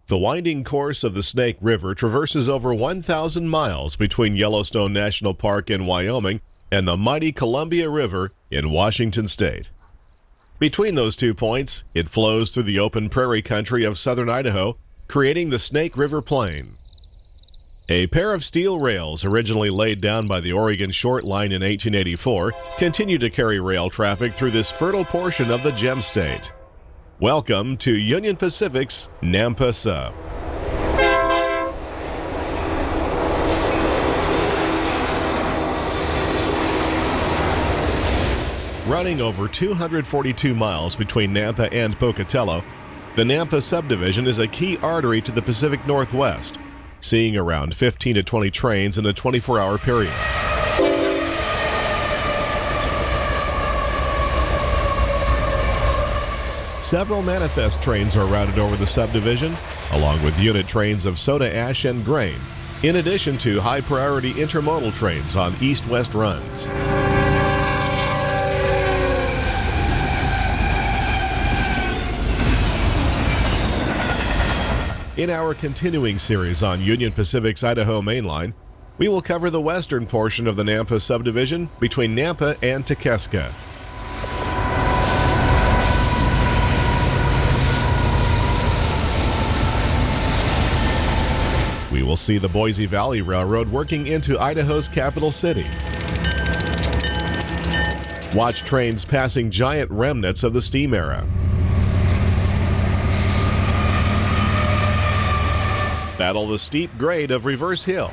The winding course of the Snake River traverses over 1,000 miles between Yellowstone National Park in Wyoming and the mighty Columbia River in Washington State. Between those 2 points, it flows through the open prairie country of southern Idaho, creating the Snake River Plain. A pair of steel rails originally laid down by the Oregon Short Line in 1884 continue to carry rail traffic through this fertile portion of the Gem State. Welcome to Union Pacific's Nampa Sub. Running over 242 miles between Nampa and Pocatello, the Nampa Subdivision is a key artery to the Pacific Northwest, seeing around 15 to 20 trains in a 24-hour period. Several manifest trains are routed over the subdivision, along with unit trains of soda ash and grain, in addition to high-priority intermodal trains on east-west runs. In our continuing series on Union Pacific's Idaho Mainline, we will cover the western portion of the Nampa Subdivision between Nampa and Ticeska. We will see the Boise Valley Railroad working into Idaho's capital city. Watch trains passing giant remnants of the steam era. Battle the steep grade of Reverse Hill.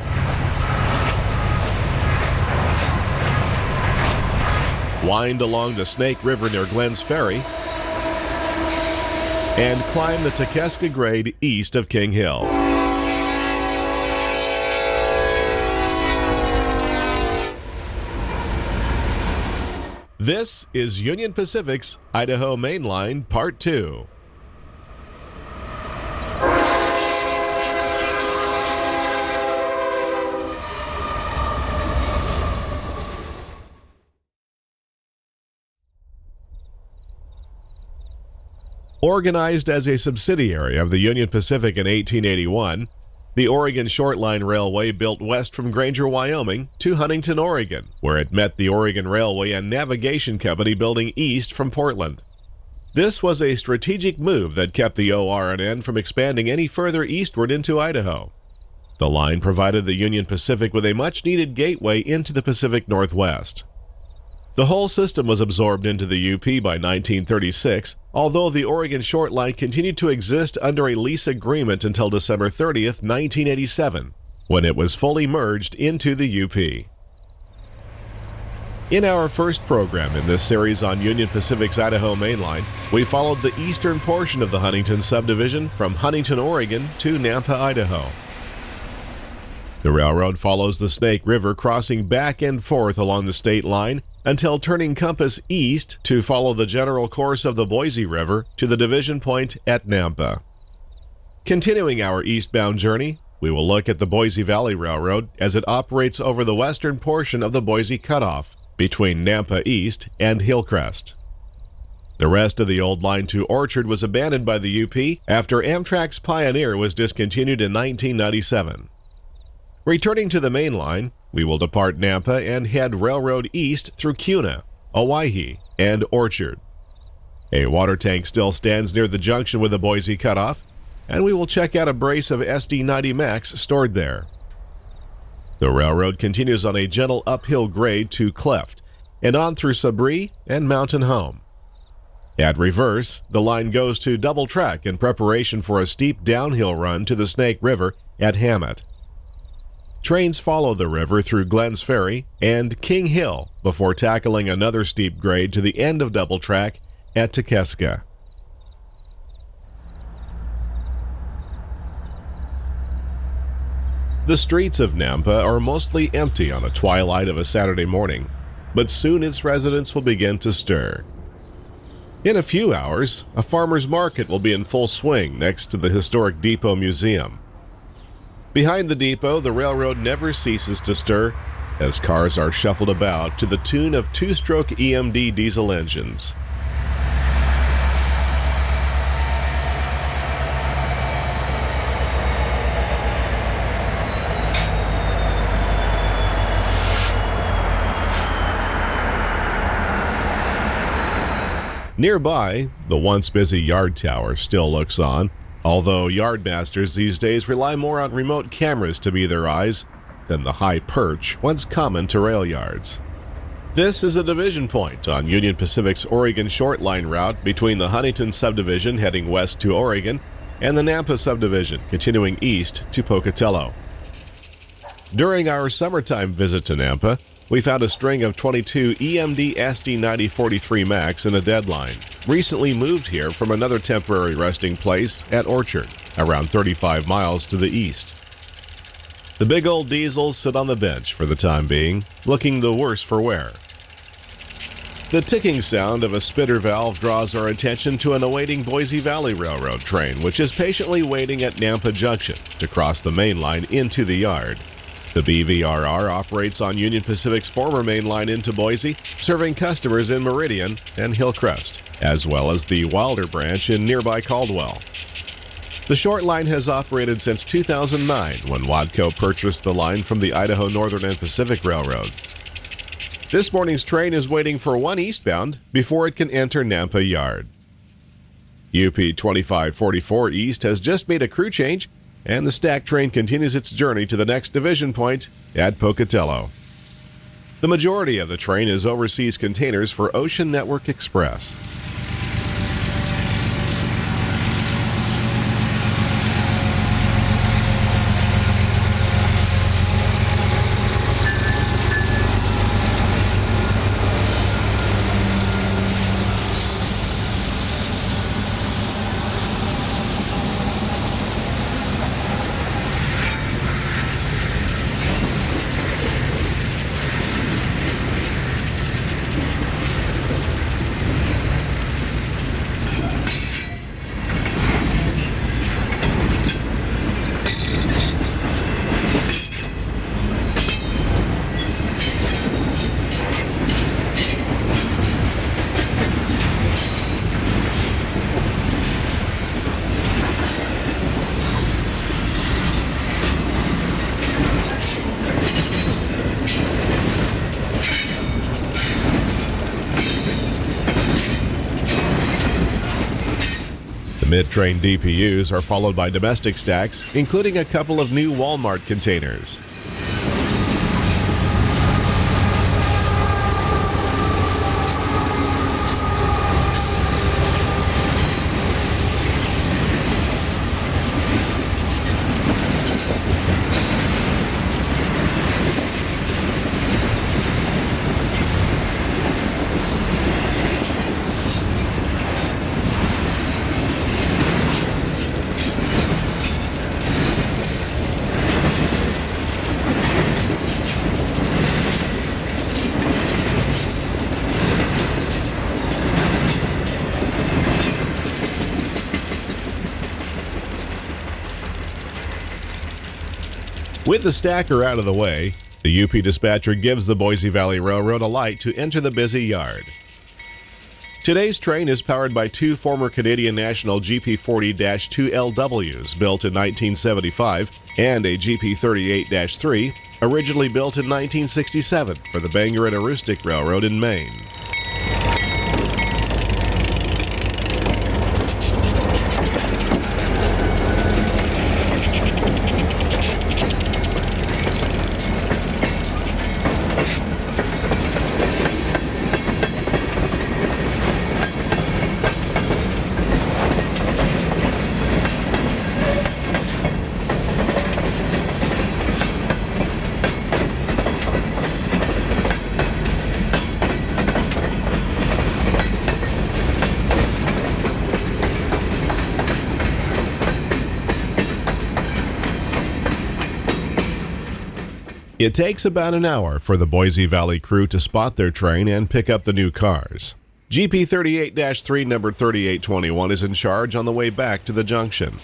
Wind along the Snake River near Glenn's Ferry. And climb the Ticeska grade east of King Hill. This is Union Pacific's Idaho Mainline Part 2. Organized as a subsidiary of the Union Pacific in 1881, the Oregon Short Line Railway built west from Granger, Wyoming to Huntington, Oregon, where it met the Oregon Railway and Navigation Company building east from Portland. This was a strategic move that kept the OR&N from expanding any further eastward into Idaho. The line provided the Union Pacific with a much-needed gateway into the Pacific Northwest. The whole system was absorbed into the UP by 1936, although the Oregon Short Line continued to exist under a lease agreement until December 30th, 1987, when it was fully merged into the UP. In our first program in this series on Union Pacific's Idaho Mainline, we followed the eastern portion of the Huntington Subdivision from Huntington, Oregon to Nampa, Idaho. The railroad follows the Snake River, crossing back and forth along the state line until turning compass east to follow the general course of the Boise River to the division point at Nampa. Continuing our eastbound journey, we will look at the Boise Valley Railroad as it operates over the western portion of the Boise Cutoff between Nampa East and Hillcrest. The rest of the old line to Orchard was abandoned by the UP after Amtrak's Pioneer was discontinued in 1997. Returning to the main line, we will depart Nampa and head railroad east through Kuna, Owyhee, and Orchard. A water tank still stands near the junction with the Boise Cutoff, and we will check out a brace of SD-90 Max stored there. The railroad continues on a gentle uphill grade to Cleft and on through Sabri and Mountain Home. At reverse, the line goes to double track in preparation for a steep downhill run to the Snake River at Hammett. Trains follow the river through Glenn's Ferry and King Hill before tackling another steep grade to the end of double track at Ticeska. The streets of Nampa are mostly empty on a twilight of a Saturday morning, but soon its residents will begin to stir. In a few hours, a farmer's market will be in full swing next to the historic Depot Museum. Behind the depot, the railroad never ceases to stir as cars are shuffled about to the tune of two-stroke EMD diesel engines. Nearby, the once busy yard tower still looks on, although yardmasters these days rely more on remote cameras to be their eyes than the high perch once common to rail yards. This is a division point on Union Pacific's Oregon Short Line route between the Huntington Subdivision heading west to Oregon and the Nampa Subdivision continuing east to Pocatello. During our summertime visit to Nampa, we found a string of 22 EMD SD9043 Max in a deadline, recently moved here from another temporary resting place at Orchard, around 35 miles to the east. The big old diesels sit on the bench for the time being, looking the worse for wear. The ticking sound of a spitter valve draws our attention to an awaiting Boise Valley Railroad train, which is patiently waiting at Nampa Junction to cross the main line into the yard. The BVRR operates on Union Pacific's former main line into Boise, serving customers in Meridian and Hillcrest, as well as the Wilder branch in nearby Caldwell. The short line has operated since 2009 when Wadco purchased the line from the Idaho Northern and Pacific Railroad. This morning's train is waiting for one eastbound before it can enter Nampa Yard. UP 2544 East has just made a crew change, and the stack train continues its journey to the next division point at Pocatello. The majority of the train is overseas containers for Ocean Network Express. Mid-train DPUs are followed by domestic stacks, including a couple of new Walmart containers. With the stacker out of the way, the UP dispatcher gives the Boise Valley Railroad a light to enter the busy yard. Today's train is powered by two former Canadian National GP40-2LWs built in 1975 and a GP38-3 originally built in 1967 for the Bangor and Aroostook Railroad in Maine. It takes about an hour for the Boise Valley crew to spot their train and pick up the new cars. GP38-3 number 3821 is in charge on the way back to the junction.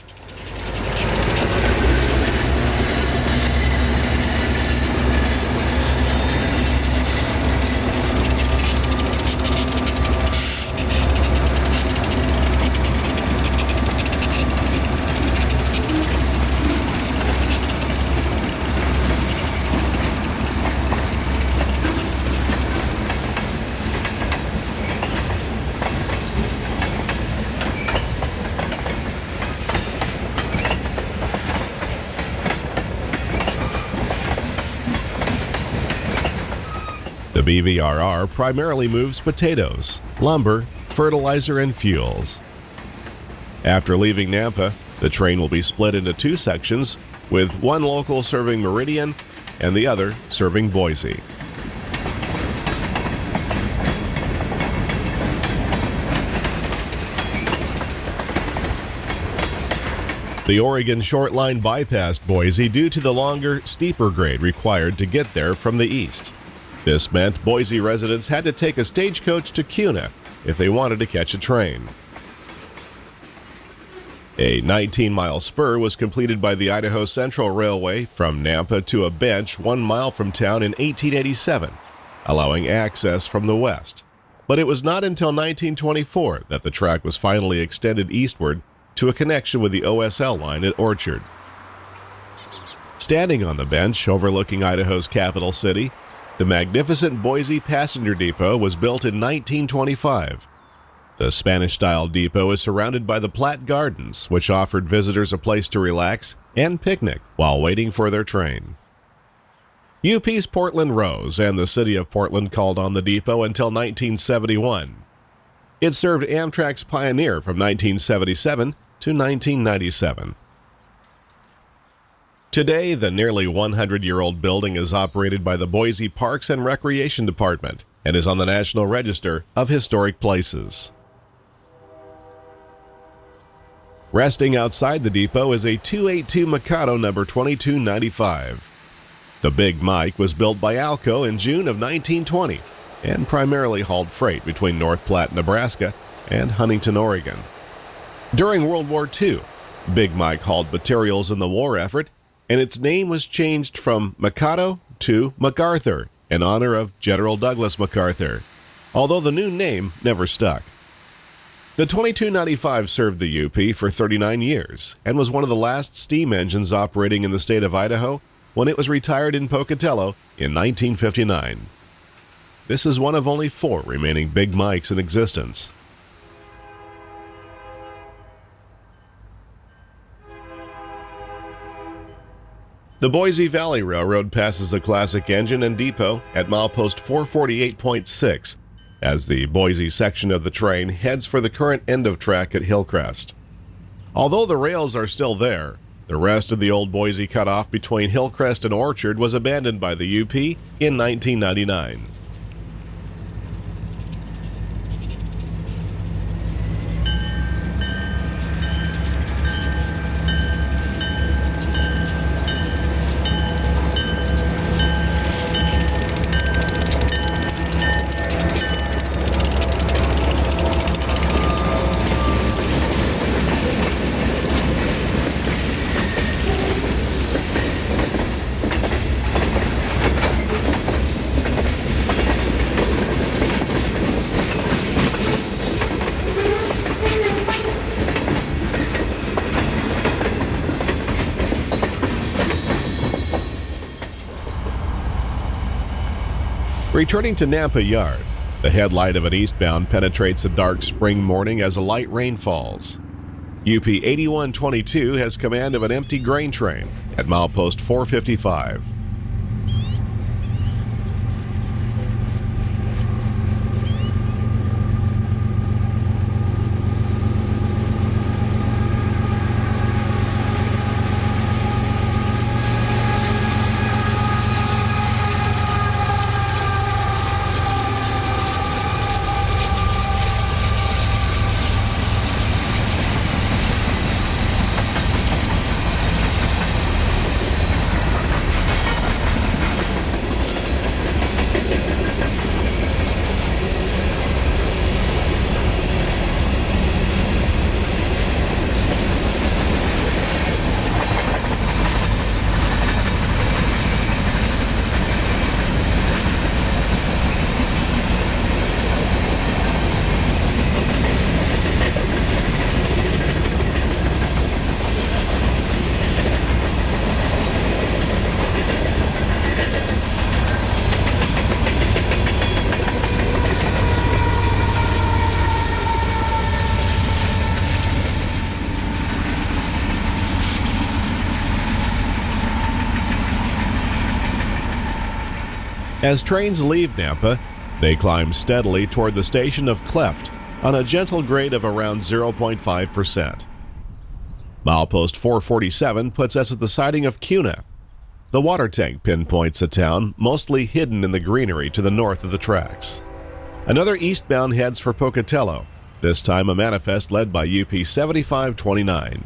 The BVRR primarily moves potatoes, lumber, fertilizer, and fuels. After leaving Nampa, the train will be split into two sections, with one local serving Meridian and the other serving Boise. The Oregon Short Line bypassed Boise due to the longer, steeper grade required to get there from the east. This meant Boise residents had to take a stagecoach to Kuna if they wanted to catch a train. A 19-mile spur was completed by the Idaho Central Railway from Nampa to a bench 1 mile from town in 1887, allowing access from the west. But it was not until 1924 that the track was finally extended eastward to a connection with the OSL line at Orchard. Standing on the bench overlooking Idaho's capital city, the magnificent Boise Passenger Depot was built in 1925. The Spanish-style depot is surrounded by the Platte Gardens, which offered visitors a place to relax and picnic while waiting for their train. UP's Portland rose, and the city of Portland called on the depot until 1971. It served Amtrak's Pioneer from 1977 to 1997. Today, the nearly 100-year-old building is operated by the Boise Parks and Recreation Department and is on the National Register of Historic Places. Resting outside the depot is a 282 Mikado number 2295. The Big Mike was built by Alco in June of 1920 and primarily hauled freight between North Platte, Nebraska and Huntington, Oregon. During World War II, Big Mike hauled materials in the war effort, and its name was changed from Mikado to MacArthur in honor of General Douglas MacArthur, although the new name never stuck. The 2295 served the UP for 39 years and was one of the last steam engines operating in the state of Idaho when it was retired in Pocatello in 1959. This is one of only 4 remaining Big Mikes in existence. The Boise Valley Railroad passes the classic engine and depot at milepost 448.6 as the Boise section of the train heads for the current end of track at Hillcrest. Although the rails are still there, the rest of the old Boise Cutoff between Hillcrest and Orchard was abandoned by the UP in 1999. Returning to Nampa Yard, the headlight of an eastbound penetrates a dark spring morning as a light rain falls. UP 8122 has command of an empty grain train at milepost 455. As trains leave Nampa, they climb steadily toward the station of Cleft on a gentle grade of around 0.5%. Milepost 447 puts us at the siding of Kuna. The water tank pinpoints a town mostly hidden in the greenery to the north of the tracks. Another eastbound heads for Pocatello, this time a manifest led by UP 7529.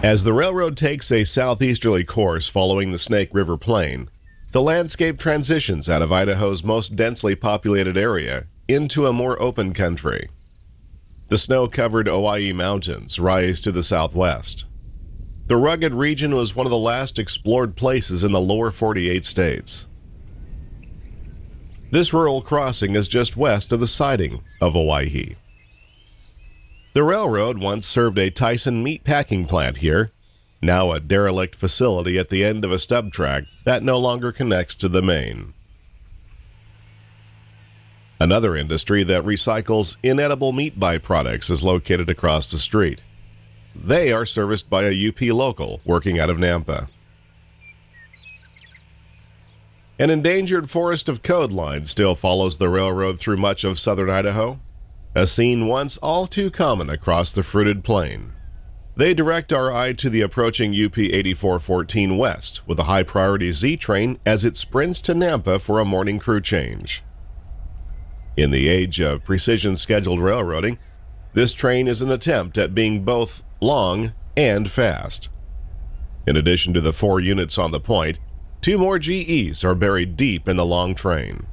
As the railroad takes a southeasterly course following the Snake River Plain, the landscape transitions out of Idaho's most densely populated area into a more open country. The snow-covered Owyhee Mountains rise to the southwest. The rugged region was one of the last explored places in the lower 48 states. This rural crossing is just west of the siding of Owyhee. The railroad once served a Tyson meat packing plant here, now a derelict facility at the end of a stub track that no longer connects to the main. Another industry that recycles inedible meat byproducts is located across the street. They are serviced by a UP local working out of Nampa. An endangered forest of code lines still follows the railroad through much of southern Idaho, a scene once all too common across the fruited plain. They direct our eye to the approaching UP 8414 West with a high-priority Z train as it sprints to Nampa for a morning crew change. In the age of precision-scheduled railroading, this train is an attempt at being both long and fast. In addition to the 4 units on the point, 2 more GEs are buried deep in the long train.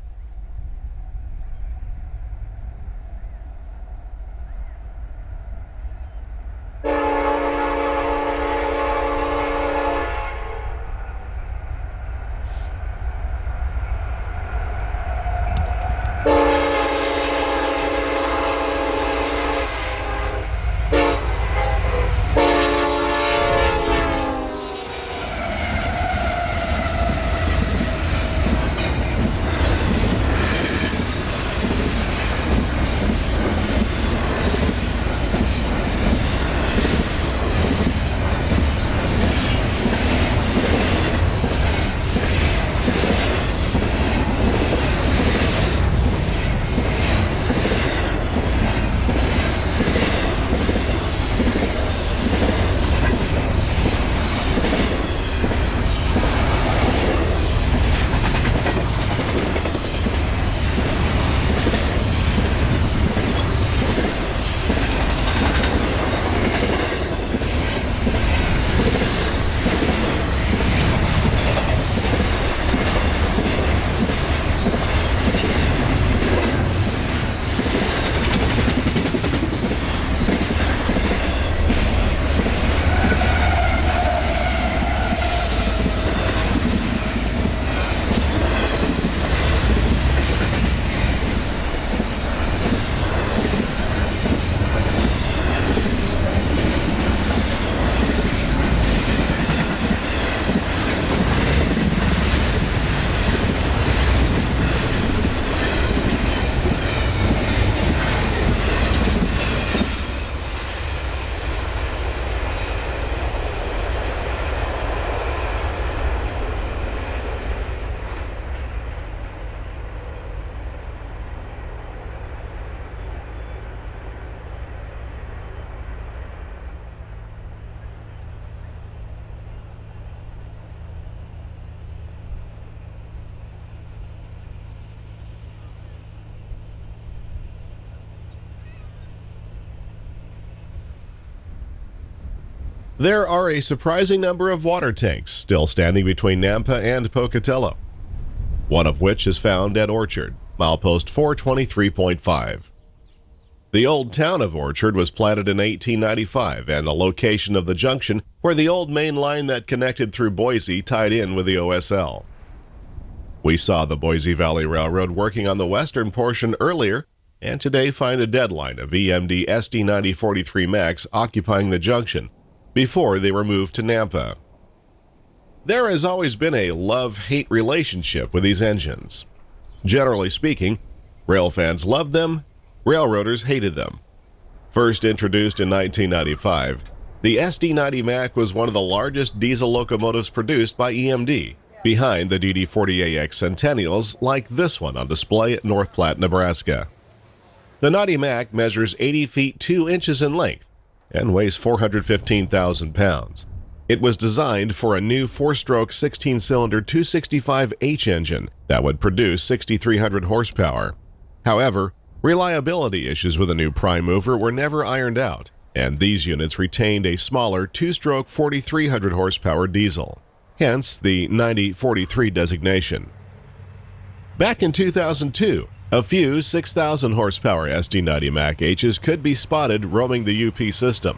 There are a surprising number of water tanks still standing between Nampa and Pocatello, one of which is found at Orchard, milepost 423.5. The old town of Orchard was platted in 1895 and the location of the junction where the old main line that connected through Boise tied in with the OSL. We saw the Boise Valley Railroad working on the western portion earlier, and today find a deadline of EMD SD9043 Max occupying the junction before they were moved to Nampa. There has always been a love-hate relationship with these engines. Generally speaking, rail fans loved them, railroaders hated them. First introduced in 1995, the SD90 Mac was one of the largest diesel locomotives produced by EMD, behind the DD40AX Centennials like this one on display at North Platte, Nebraska. The 90 Mac measures 80 feet 2 inches in length and weighs 415,000 pounds. It was designed for a new 4-stroke 16-cylinder 265H engine that would produce 6,300 horsepower. However, reliability issues with the new prime mover were never ironed out, and these units retained a smaller 2-stroke 4,300 horsepower diesel, hence the 9043 designation. Back in 2002, a few 6,000 horsepower SD90 Mac H's could be spotted roaming the UP system,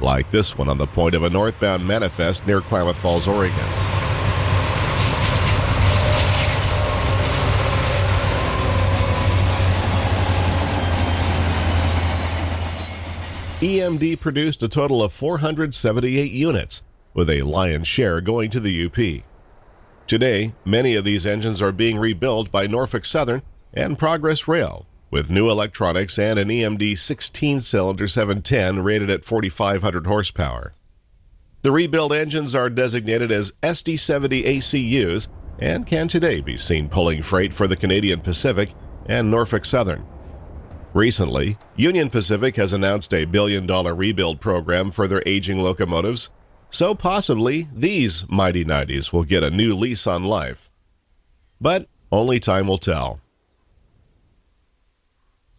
like this one on the point of a northbound manifest near Klamath Falls, Oregon. EMD produced a total of 478 units, with a lion's share going to the UP. Today, many of these engines are being rebuilt by Norfolk Southern and Progress Rail, with new electronics and an EMD 16-cylinder 710 rated at 4,500 horsepower. The rebuilt engines are designated as SD70 ACUs and can today be seen pulling freight for the Canadian Pacific and Norfolk Southern. Recently, Union Pacific has announced a $1 billion rebuild program for their aging locomotives, so possibly these mighty 90s will get a new lease on life. But only time will tell.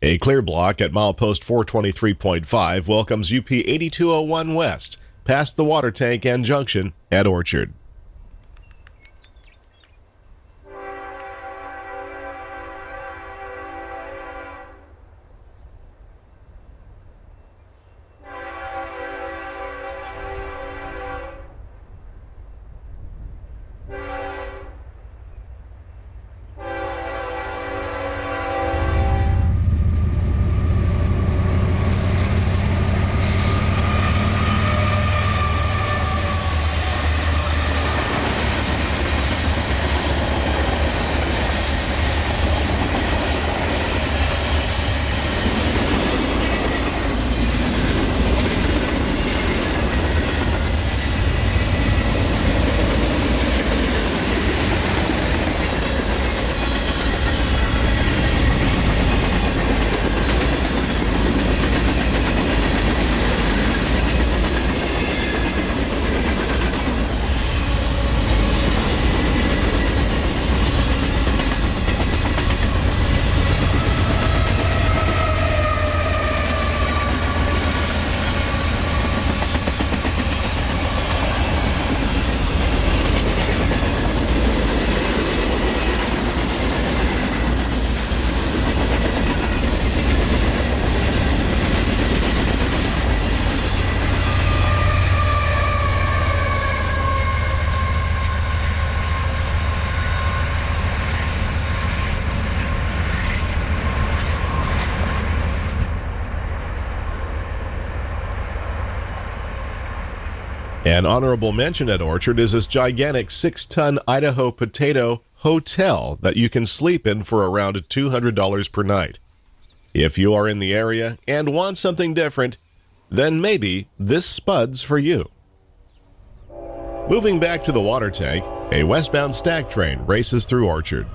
A clear block at milepost 423.5 welcomes UP 8201 West, past the water tank and junction at Orchard. An honorable mention at Orchard is this gigantic 6-ton Idaho potato hotel that you can sleep in for around $200 per night. If you are in the area and want something different, then maybe this spud's for you. Moving back to the water tank, a westbound stack train races through Orchard.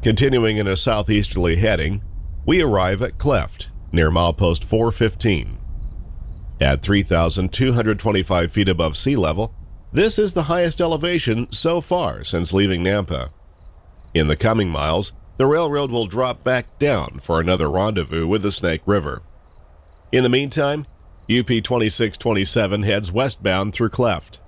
Continuing in a southeasterly heading, we arrive at Cleft, near milepost 415. At 3,225 feet above sea level, this is the highest elevation so far since leaving Nampa. In the coming miles, the railroad will drop back down for another rendezvous with the Snake River. In the meantime, UP 2627 heads westbound through Cleft.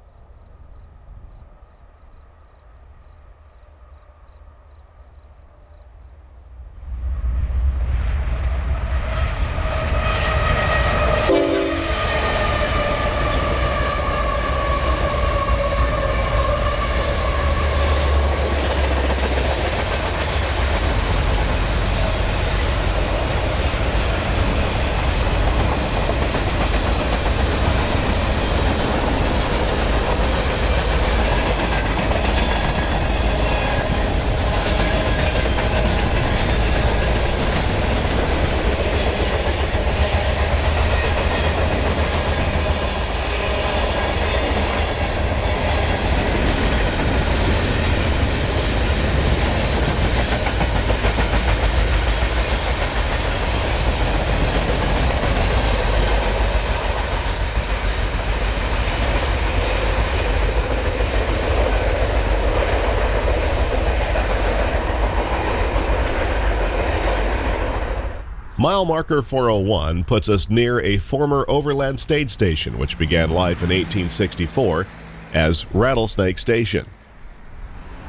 Mile marker 401 puts us near a former overland stage station which began life in 1864 as Rattlesnake Station.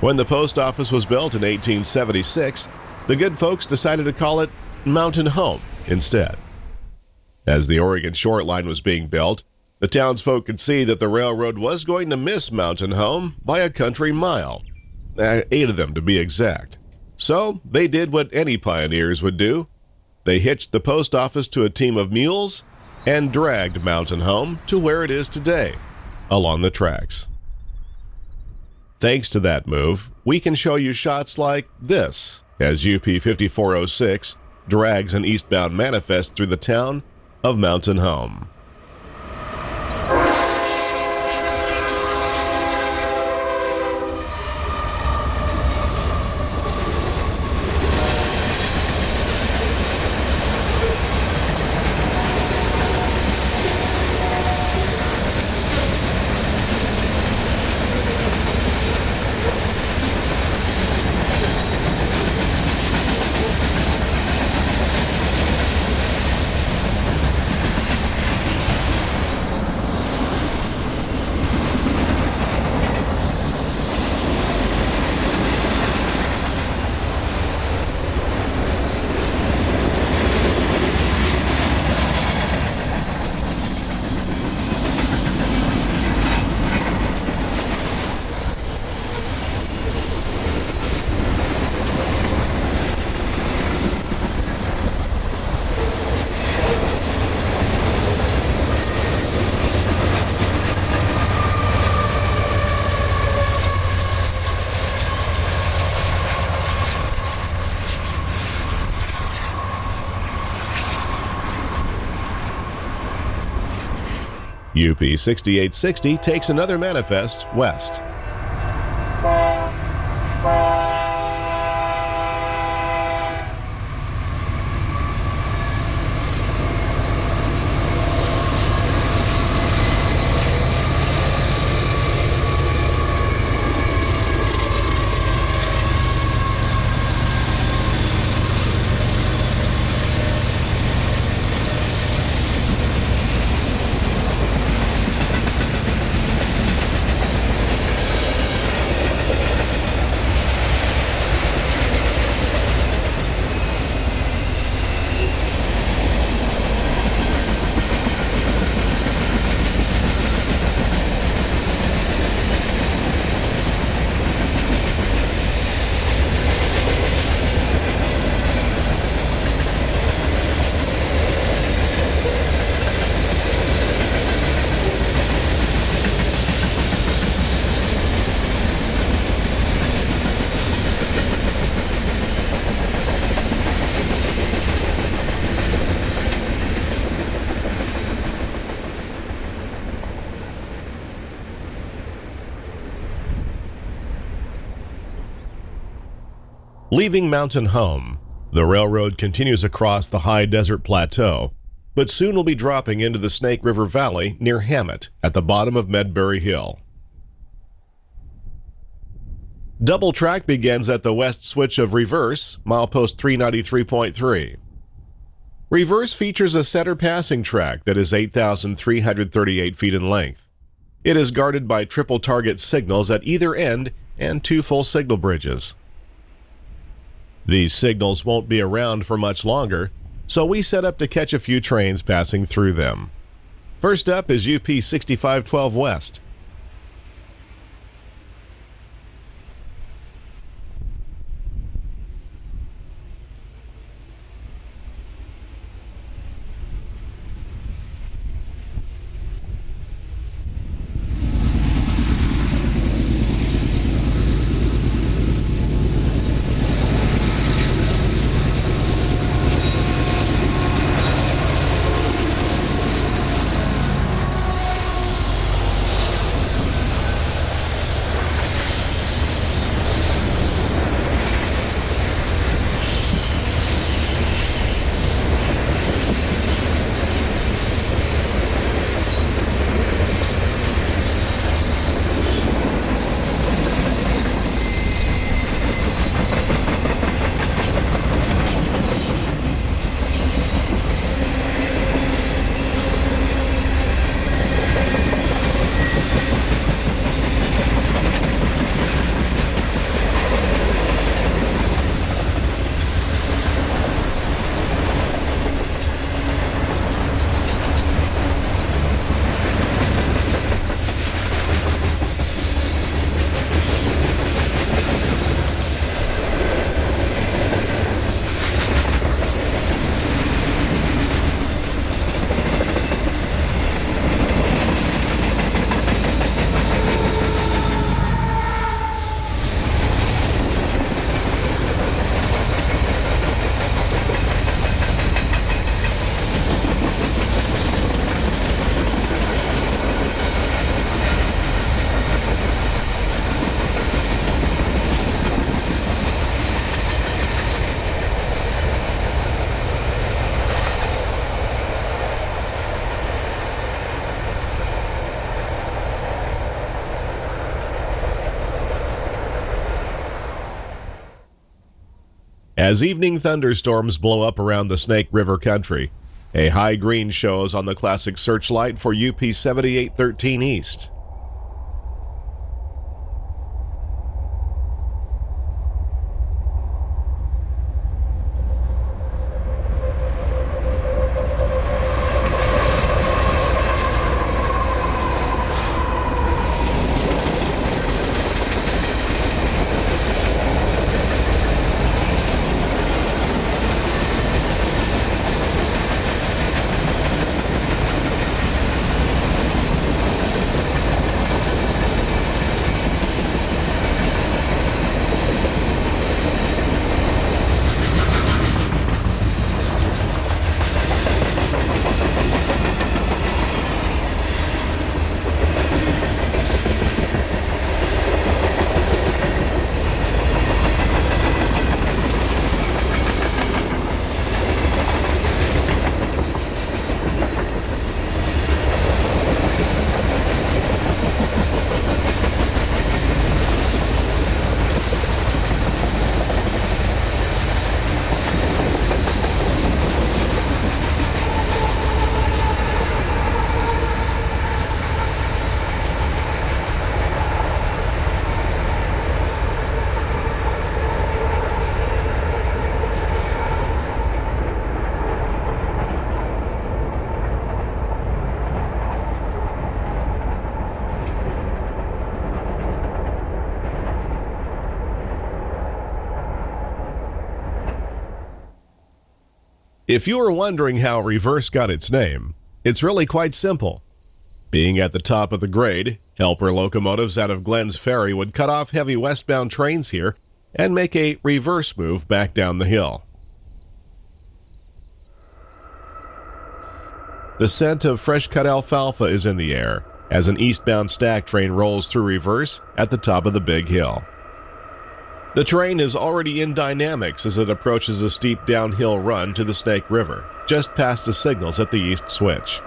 When the post office was built in 1876, the good folks decided to call it Mountain Home instead. As the Oregon Short Line was being built, the townsfolk could see that the railroad was going to miss Mountain Home by a country mile, 8 of them to be exact. So they did what any pioneers would do. They hitched the post office to a team of mules and dragged Mountain Home to where it is today, along the tracks. Thanks to that move, we can show you shots like this as UP 5406 drags an eastbound manifest through the town of Mountain Home. UP 6860 takes another manifest west. Leaving Mountain Home, the railroad continues across the high desert plateau, but soon will be dropping into the Snake River Valley near Hammett at the bottom of Medbury Hill. Double track begins at the west switch of Reverse, milepost 393.3. Reverse features a center passing track that is 8,338 feet in length. It is guarded by triple target signals at either end and 2 full signal bridges. These signals won't be around for much longer, so we set up to catch a few trains passing through them. First up is UP 6512 West. As evening thunderstorms blow up around the Snake River country, a high green shows on the classic searchlight for UP 7813 East. If you are wondering how Reverse got its name, it's really quite simple. Being at the top of the grade, helper locomotives out of Glenn's Ferry would cut off heavy westbound trains here and make a reverse move back down the hill. The scent of fresh-cut alfalfa is in the air as an eastbound stack train rolls through Reverse at the top of the big hill. The train is already in dynamics as it approaches a steep downhill run to the Snake River, just past the signals at the east switch.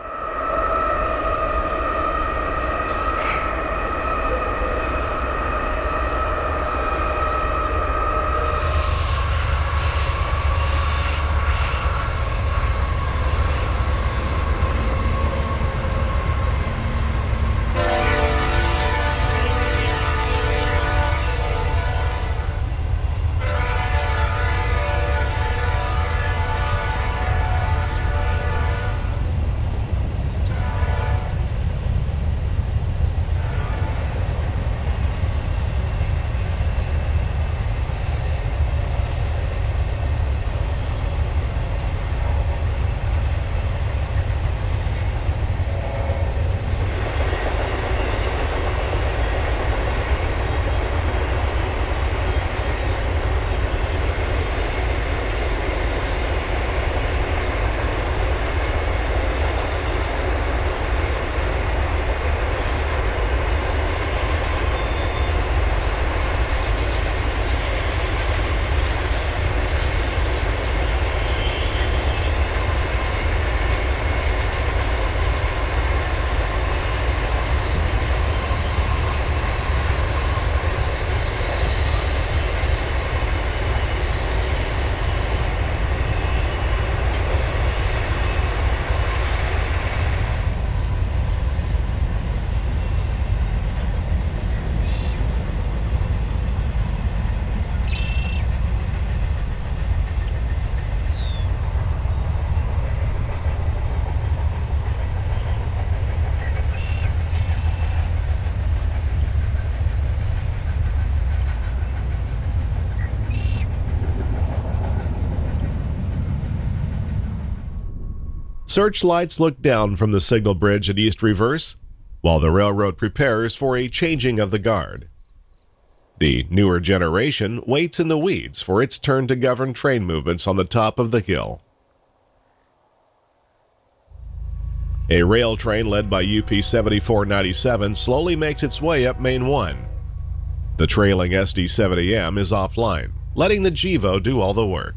Searchlights look down from the signal bridge at East Reverse, while the railroad prepares for a changing of the guard. The newer generation waits in the weeds for its turn to govern train movements on the top of the hill. A rail train led by UP 7497 slowly makes its way up Main 1. The trailing SD70M is offline, letting the GEVO do all the work.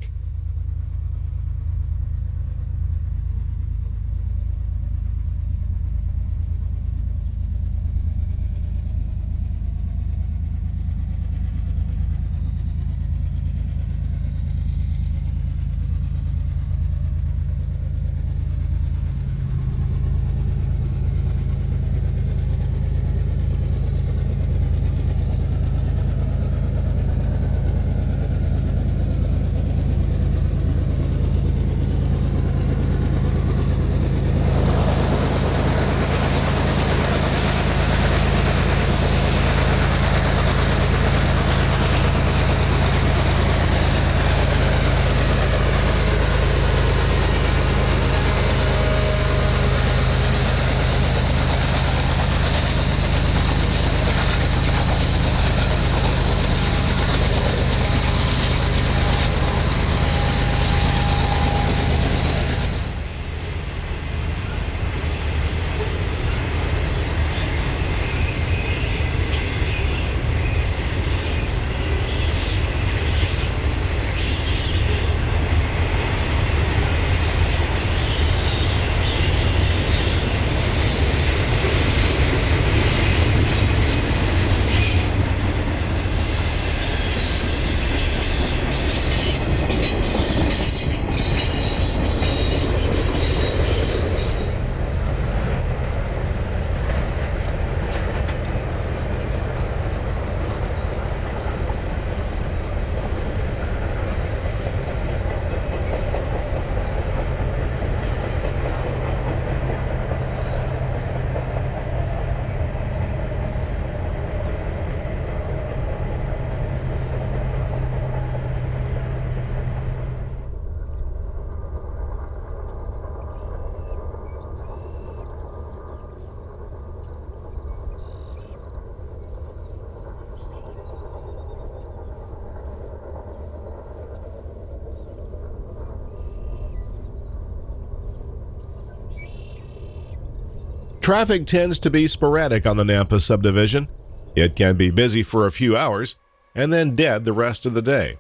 Traffic tends to be sporadic on the Nampa Subdivision. It can be busy for a few hours and then dead the rest of the day.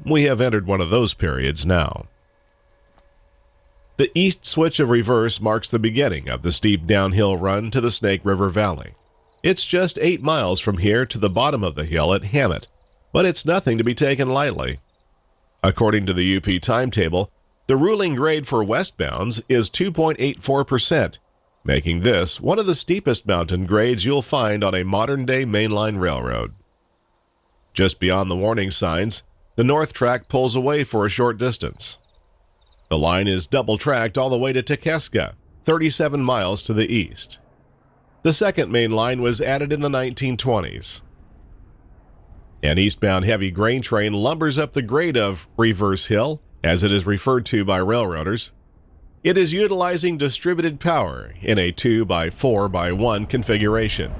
We have entered one of those periods now. The east switch of reverse marks the beginning of the steep downhill run to the Snake River Valley. It's just 8 miles from here to the bottom of the hill at Hammett, but it's nothing to be taken lightly. According to the UP timetable, the ruling grade for westbounds is 2.84%, making this one of the steepest mountain grades you'll find on a modern-day mainline railroad. Just beyond the warning signs, the north track pulls away for a short distance. The line is double-tracked all the way to Ticeska, 37 miles to the east. The second main line was added in the 1920s. An eastbound heavy grain train lumbers up the grade of Reverse Hill, as it is referred to by railroaders. It is utilizing distributed power in a 2x4x1 configuration.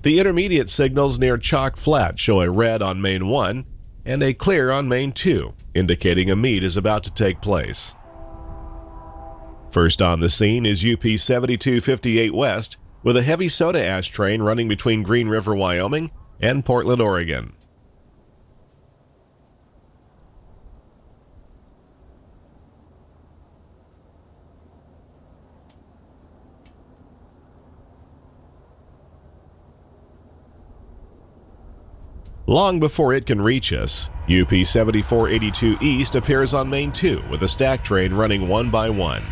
The intermediate signals near Chalk Flat show a red on Main 1 and a clear on Main 2, indicating a meet is about to take place. First on the scene is UP 7258 West with a heavy soda ash train running between Green River, Wyoming and Portland, Oregon. Long before it can reach us, UP 7482 East appears on Main 2 with a stack train running one by one.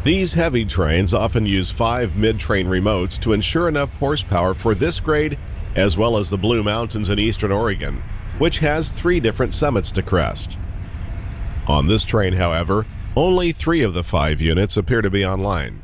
These heavy trains often use 5 mid-train remotes to ensure enough horsepower for this grade, as well as the Blue Mountains in eastern Oregon, which has 3 different summits to crest. On this train, however, only 3 of the 5 units appear to be online.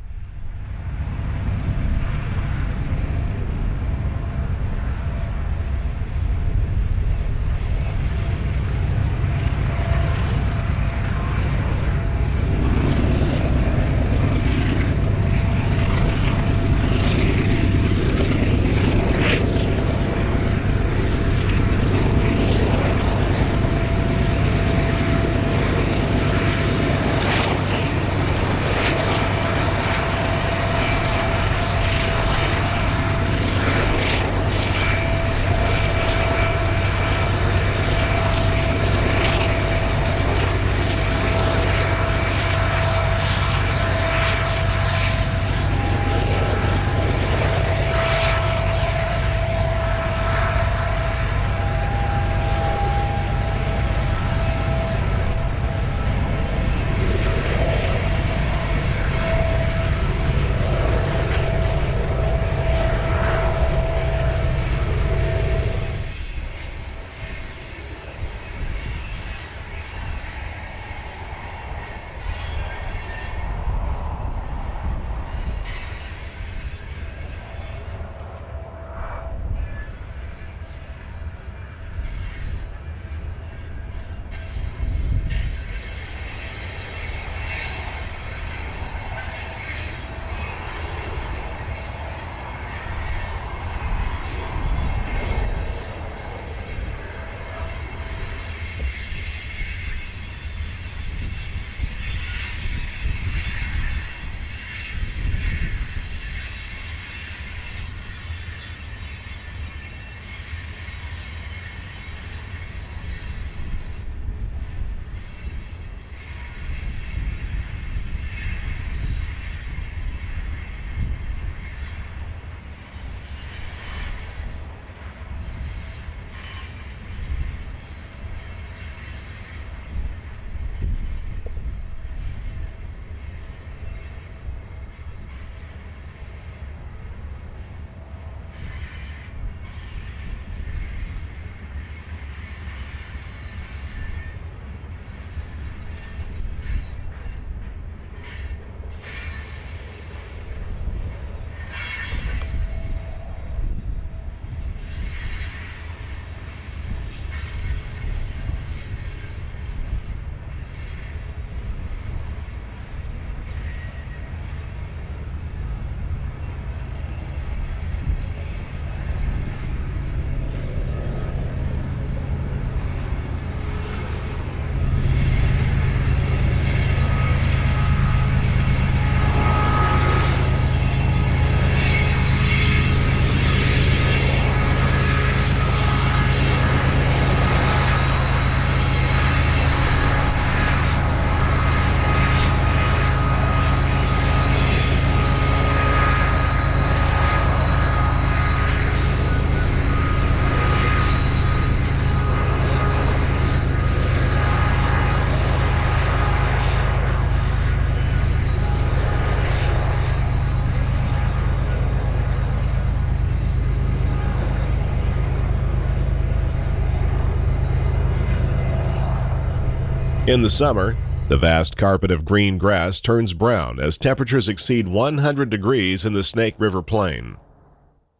In the summer, the vast carpet of green grass turns brown as temperatures exceed 100 degrees in the Snake River Plain.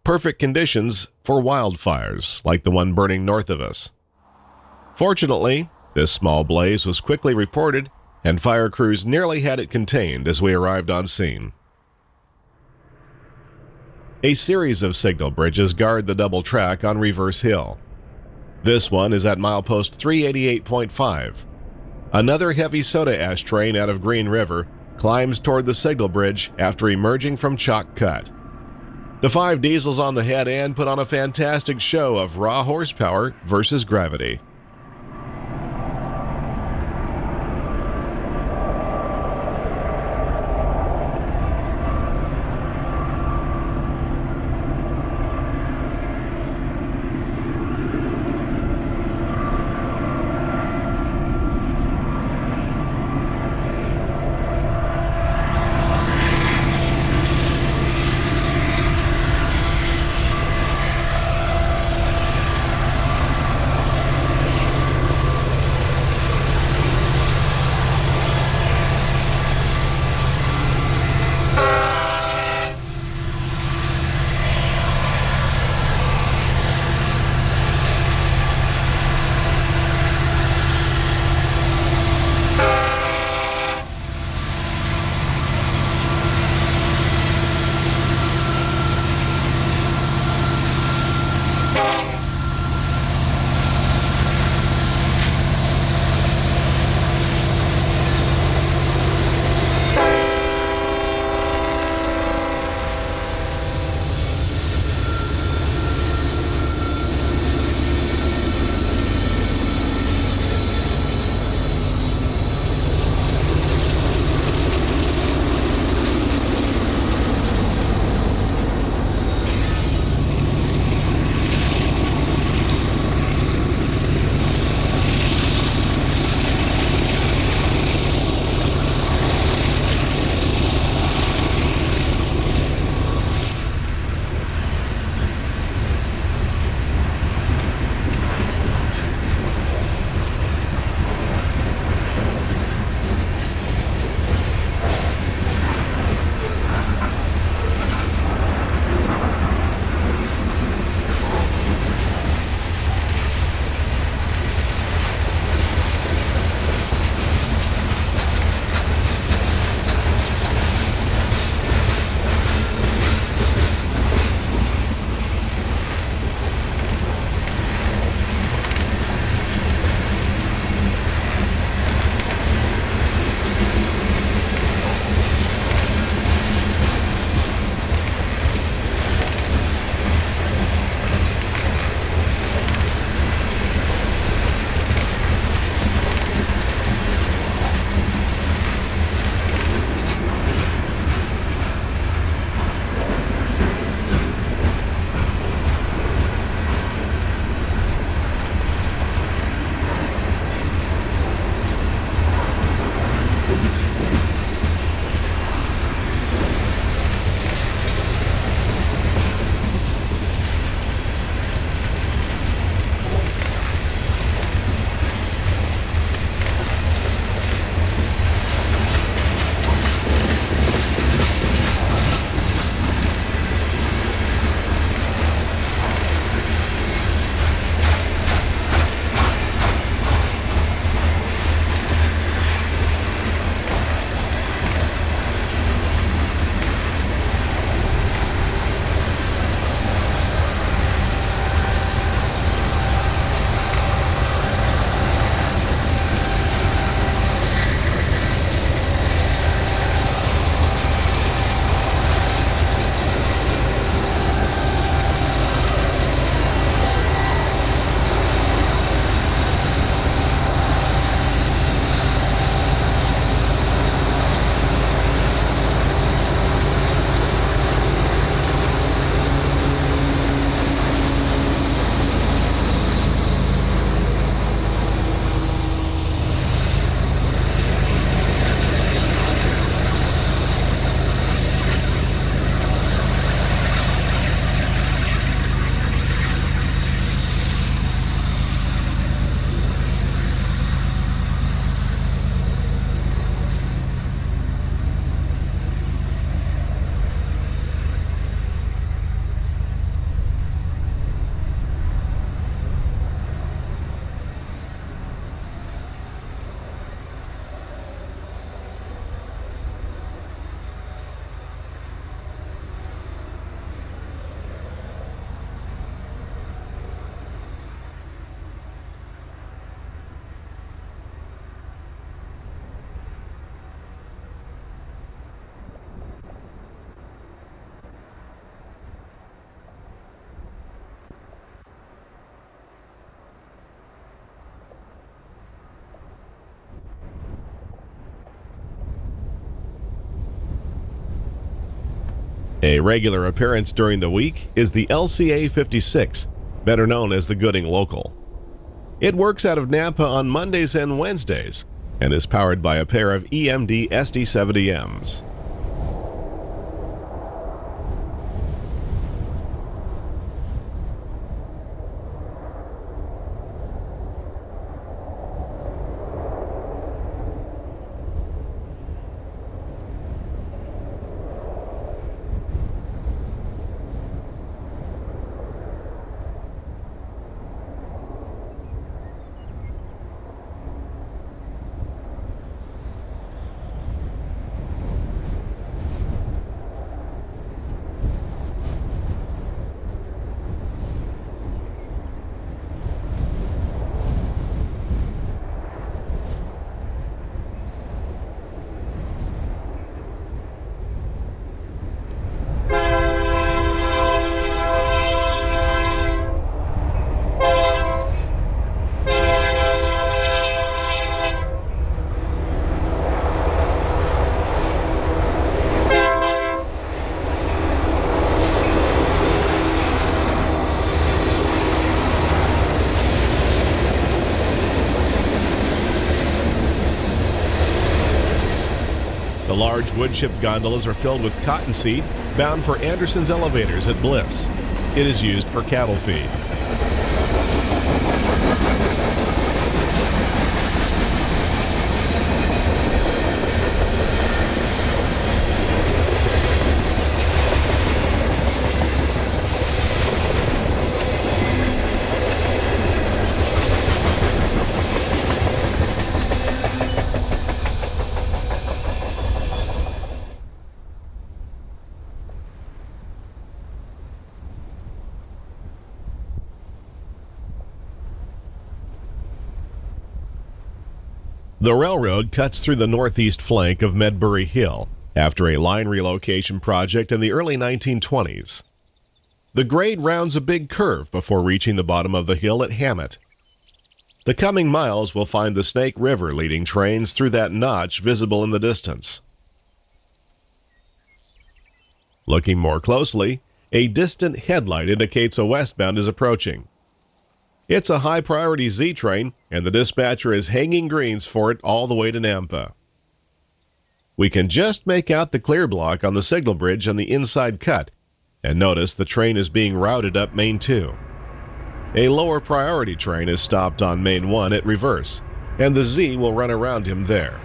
Perfect conditions for wildfires like the one burning north of us. Fortunately, this small blaze was quickly reported and fire crews nearly had it contained as we arrived on scene. A series of signal bridges guard the double track on Reverse Hill. This one is at milepost 388.5. Another heavy soda ash train out of Green River climbs toward the signal bridge after emerging from Chalk Cut. The 5 diesels on the head end put on a fantastic show of raw horsepower versus gravity. A regular appearance during the week is the LCA 56, better known as the Gooding Local. It works out of Nampa on Mondays and Wednesdays and is powered by a pair of EMD SD70Ms. The large woodchip gondolas are filled with cottonseed bound for Anderson's elevators at Bliss. It is used for cattle feed. The railroad cuts through the northeast flank of Medbury Hill after a line relocation project in the early 1920s. The grade rounds a big curve before reaching the bottom of the hill at Hammett. The coming miles will find the Snake River leading trains through that notch visible in the distance. Looking more closely, a distant headlight indicates a westbound is approaching. It's a high-priority Z train, and the dispatcher is hanging greens for it all the way to Nampa. We can just make out the clear block on the signal bridge on the inside cut, and notice the train is being routed up Main 2. A lower priority train is stopped on Main 1 at reverse, and the Z will run around him there.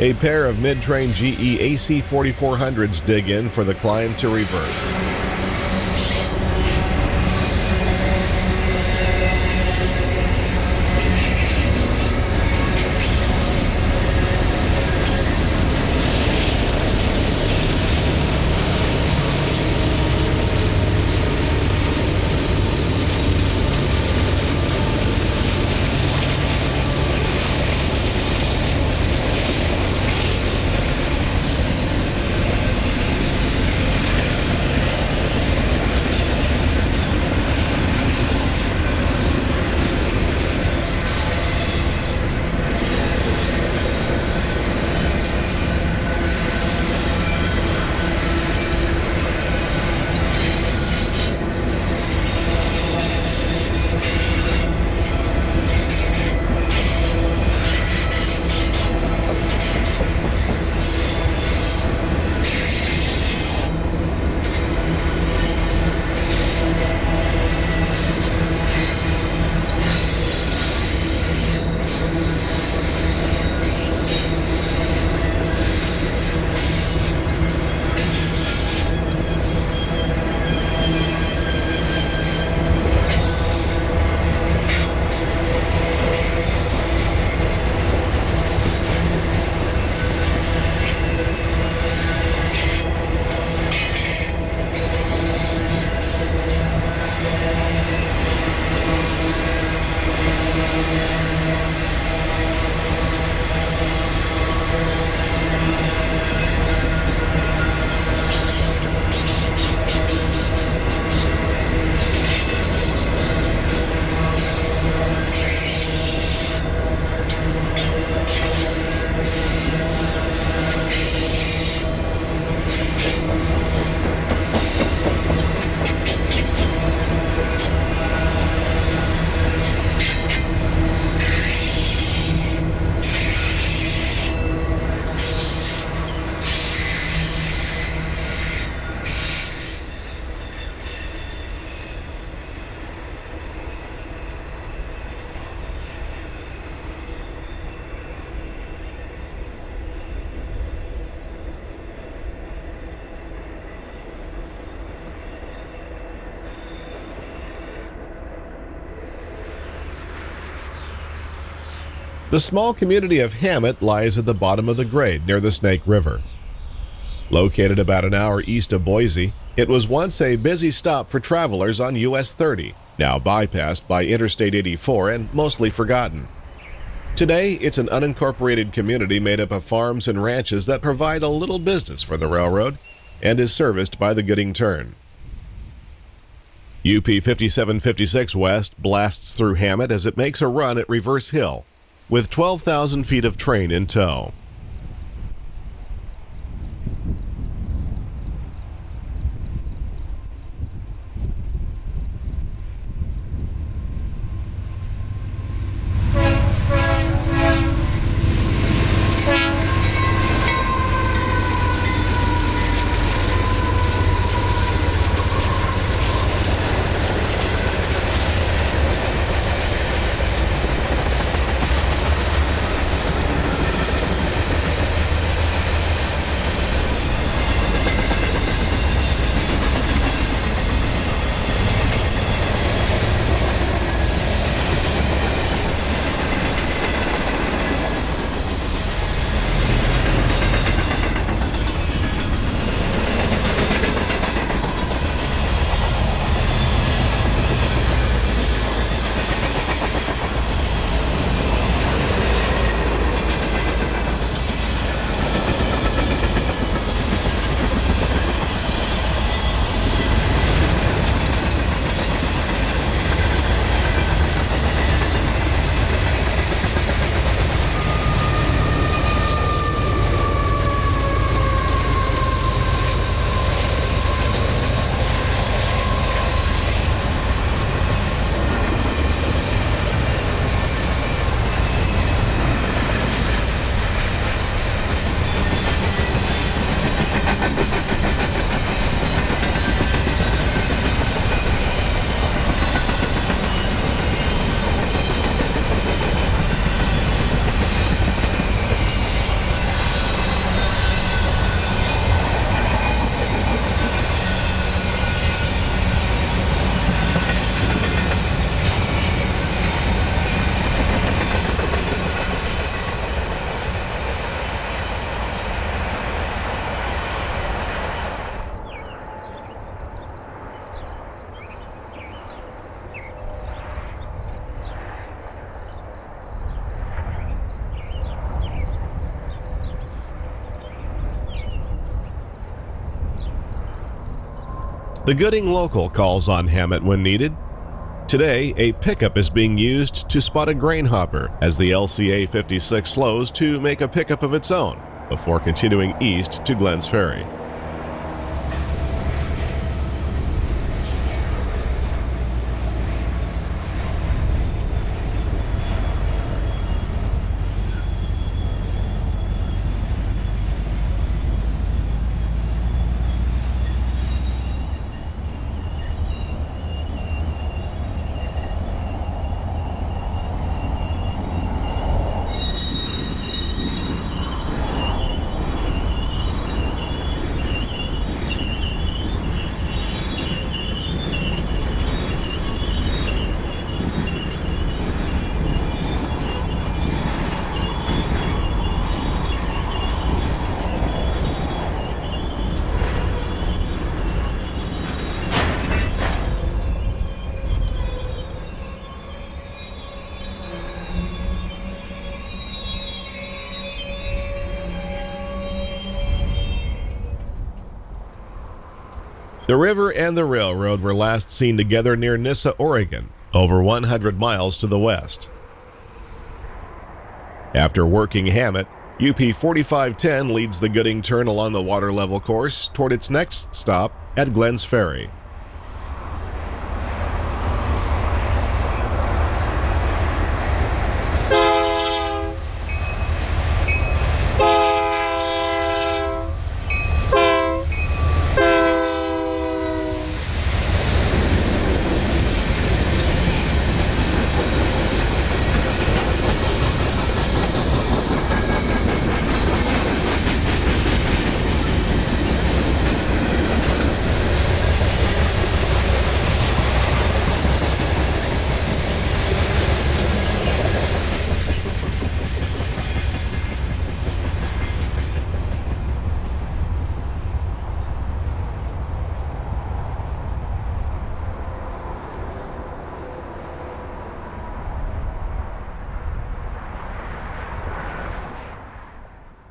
A pair of mid-train GE AC 4400s dig in for the climb to reverse. The small community of Hammett lies at the bottom of the grade near the Snake River. Located about an hour east of Boise, it was once a busy stop for travelers on US 30, now bypassed by Interstate 84 and mostly forgotten. Today, it's an unincorporated community made up of farms and ranches that provide a little business for the railroad and is serviced by the Gooding Turn. UP 5756 West blasts through Hammett as it makes a run at Reverse Hill, with 12,000 feet of train in tow. The Gooding Local calls on Hammett when needed. Today, a pickup is being used to spot a grain hopper as the LCA 56 slows to make a pickup of its own before continuing east to Glens Ferry. The river and the railroad were last seen together near Nyssa, Oregon, over 100 miles to the west. After working Hammett, UP 4510 leads the Gooding Turn along the water level course toward its next stop at Glens Ferry.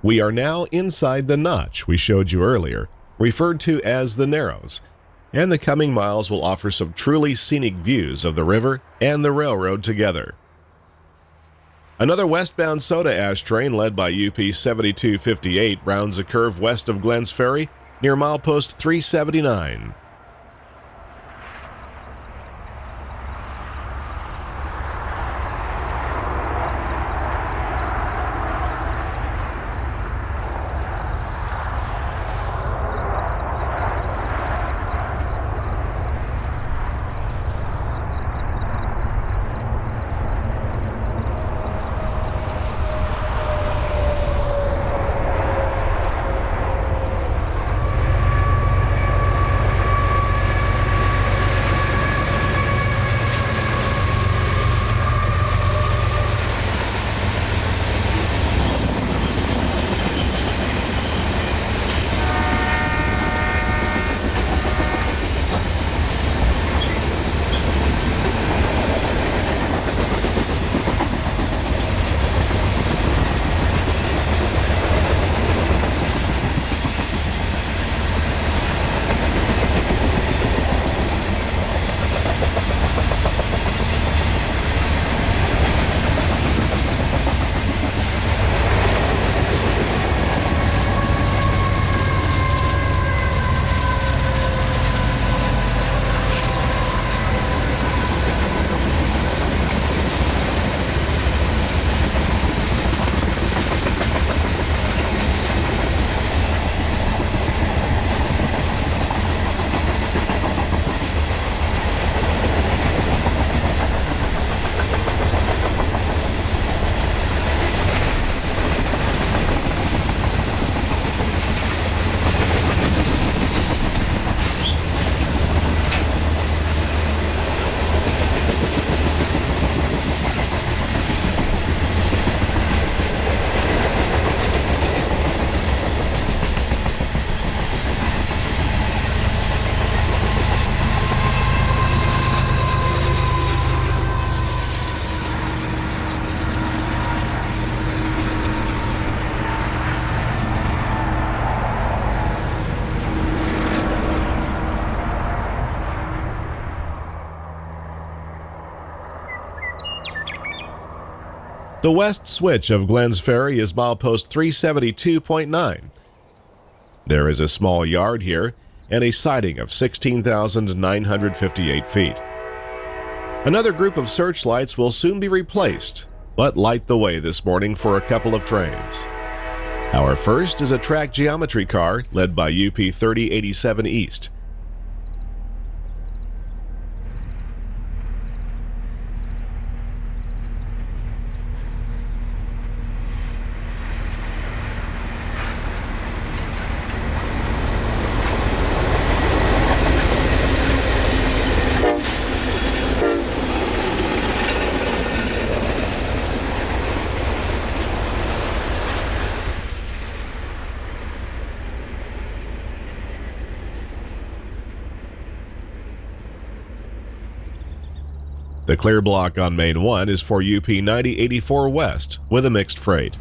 We are now inside the notch we showed you earlier, referred to as the Narrows, and the coming miles will offer some truly scenic views of the river and the railroad together. Another westbound soda ash train led by UP 7258 rounds a curve west of Glenn's Ferry near milepost 379. The west switch of Glenn's Ferry is milepost 372.9. There is a small yard here and a siding of 16,958 feet. Another group of searchlights will soon be replaced, but light the way this morning for a couple of trains. Our first is a track geometry car led by UP 3087 East. The clear block on Main 1 is for UP 9084 West with a mixed freight.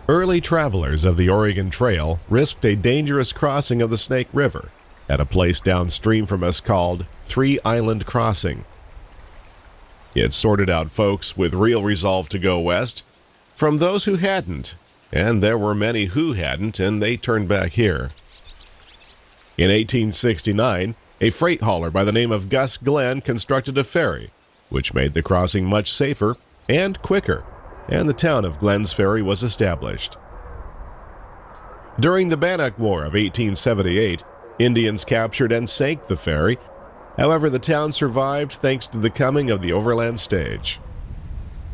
Early travelers of the Oregon Trail risked a dangerous crossing of the Snake River at a place downstream from us called Three Island Crossing. It sorted out folks with real resolve to go west from those who hadn't, and there were many who hadn't, and they turned back here. In 1869, a freight hauler by the name of Gus Glenn constructed a ferry, which made the crossing much safer and quicker, and the town of Glenn's Ferry was established. During the Bannock War of 1878, Indians captured and sank the ferry. However, the town survived thanks to the coming of the overland stage.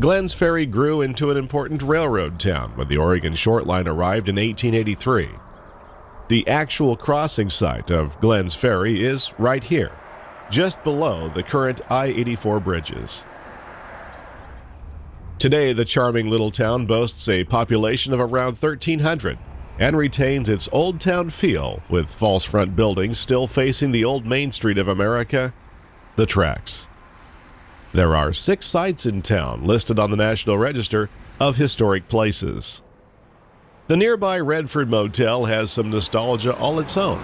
Glenn's Ferry grew into an important railroad town when the Oregon Short Line arrived in 1883. The actual crossing site of Glenn's Ferry is right here, just below the current I-84 bridges. Today, the charming little town boasts a population of around 1,300 and retains its old town feel with false front buildings still facing the old Main Street of America, the tracks. There are 6 sites in town listed on the National Register of Historic Places. The nearby Redford Motel has some nostalgia all its own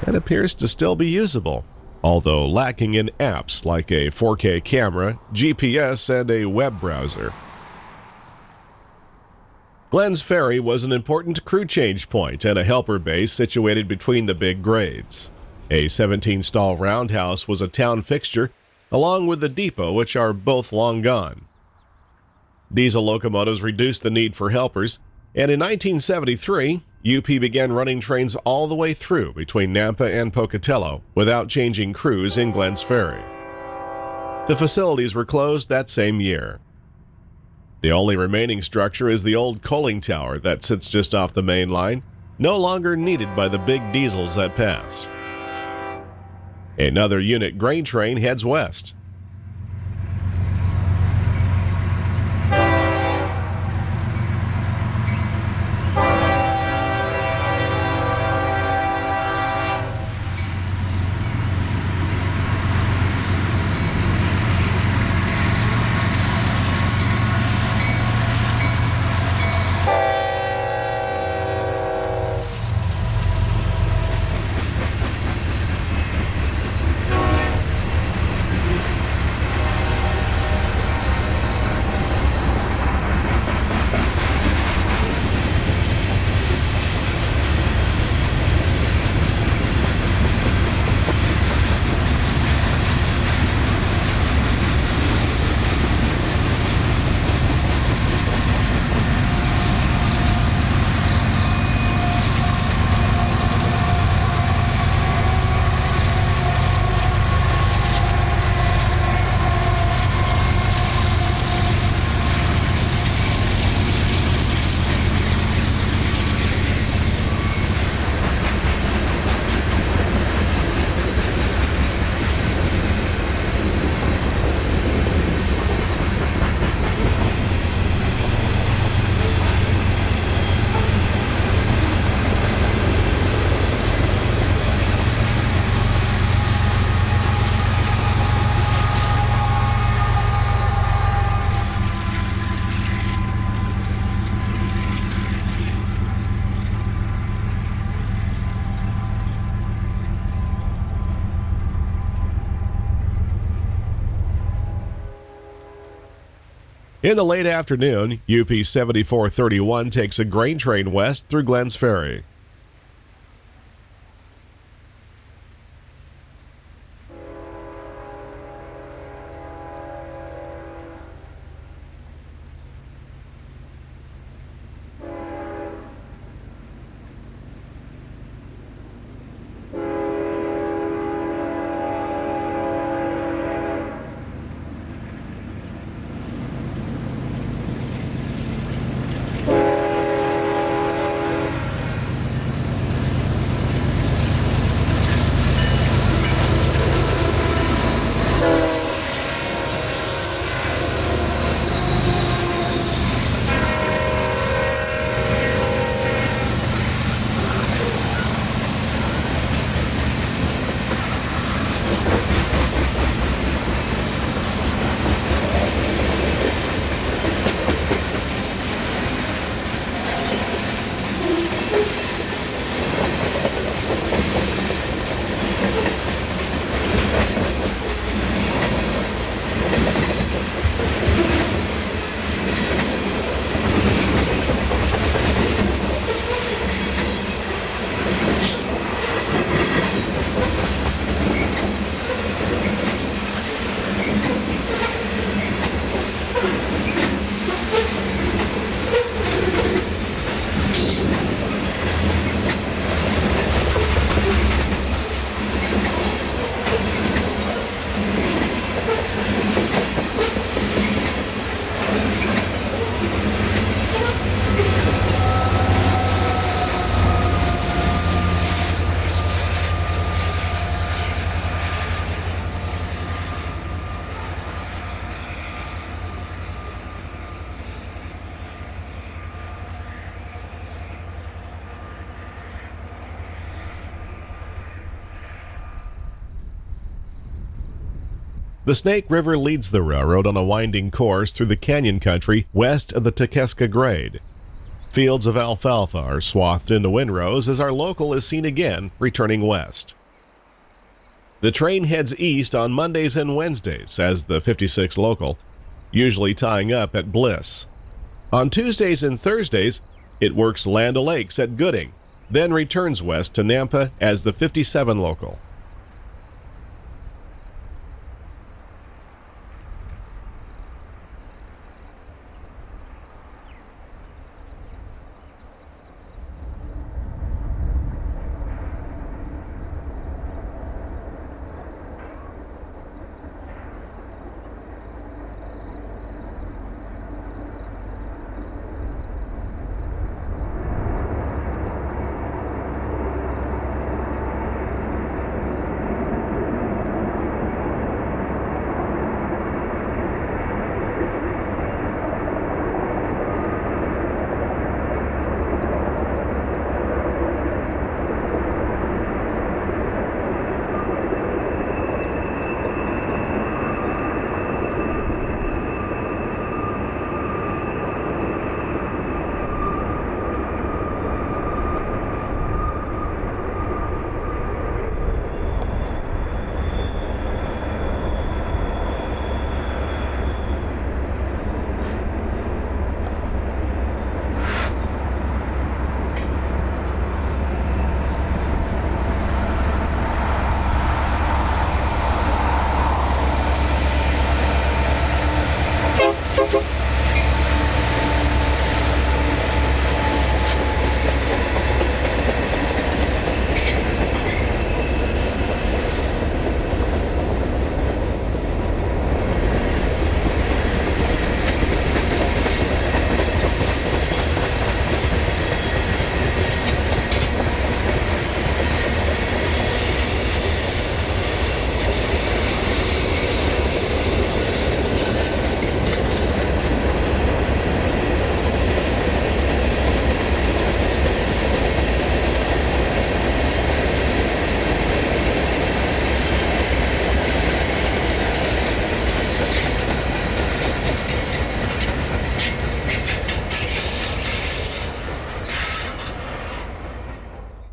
and appears to still be usable, although lacking in apps like a 4K camera, GPS, and a web browser. Glenn's Ferry was an important crew change point and a helper base situated between the big grades. A 17-stall roundhouse was a town fixture, along with the depot, which are both long gone. Diesel locomotives reduced the need for helpers, and in 1973, UP began running trains all the way through between Nampa and Pocatello without changing crews in Glenn's Ferry. The facilities were closed that same year. The only remaining structure is the old coaling tower that sits just off the main line, no longer needed by the big diesels that pass. Another unit grain train heads west. In the late afternoon, UP 7431 takes a grain train west through Glenn's Ferry. The Snake River leads the railroad on a winding course through the canyon country west of the Ticeska grade. Fields of alfalfa are swathed into windrows as our local is seen again returning west. The train heads east on Mondays and Wednesdays as the 56 local, usually tying up at Bliss. On Tuesdays and Thursdays, it works Land O'Lakes at Gooding, then returns west to Nampa as the 57 local.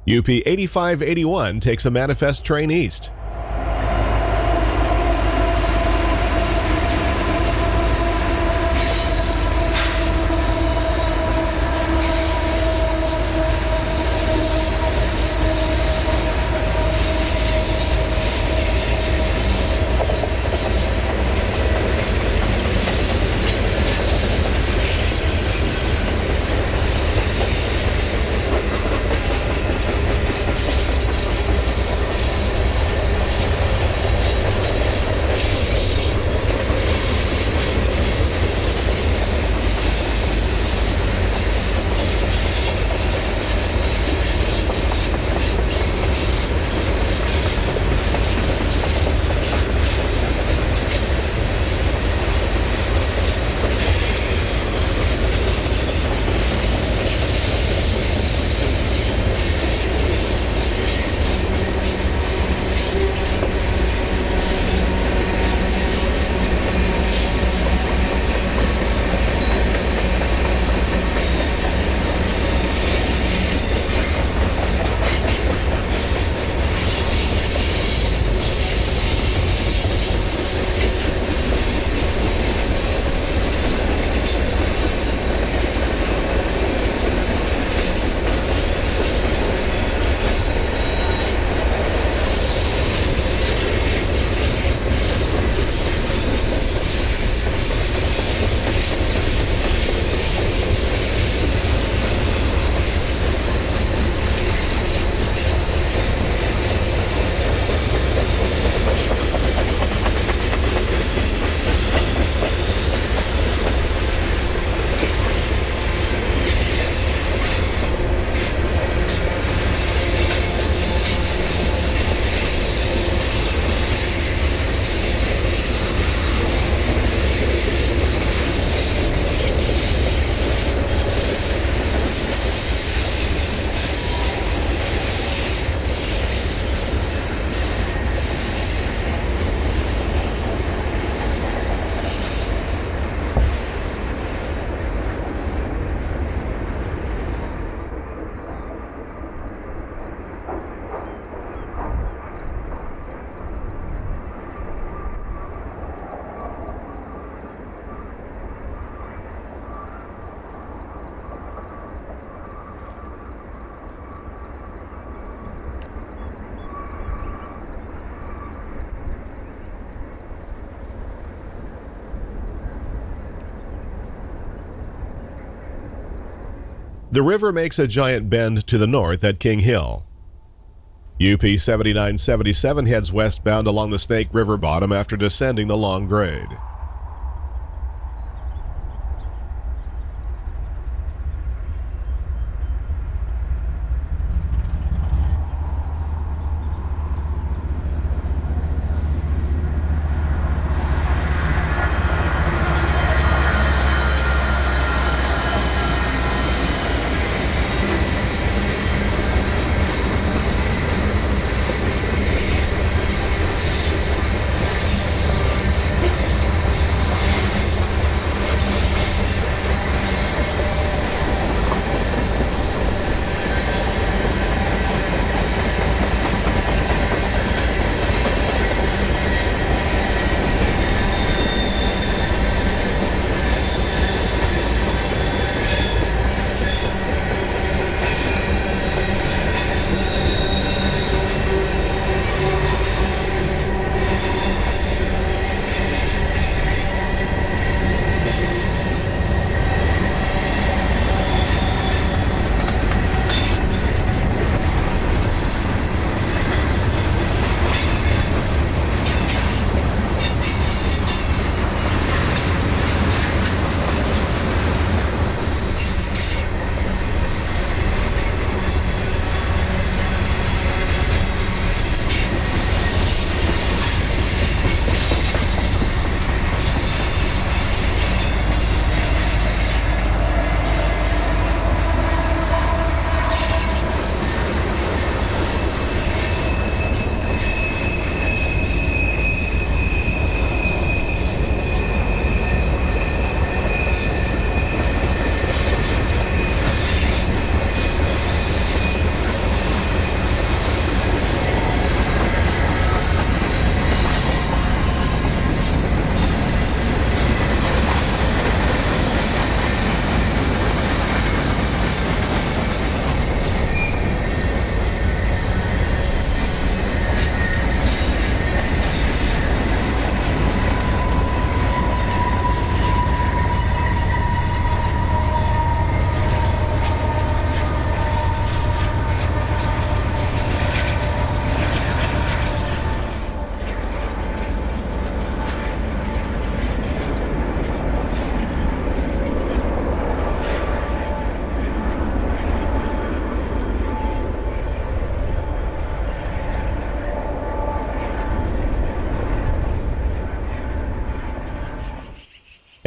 UP 8581 takes a manifest train east. The river makes a giant bend to the north at King Hill. UP 7977 heads westbound along the Snake River bottom after descending the long grade.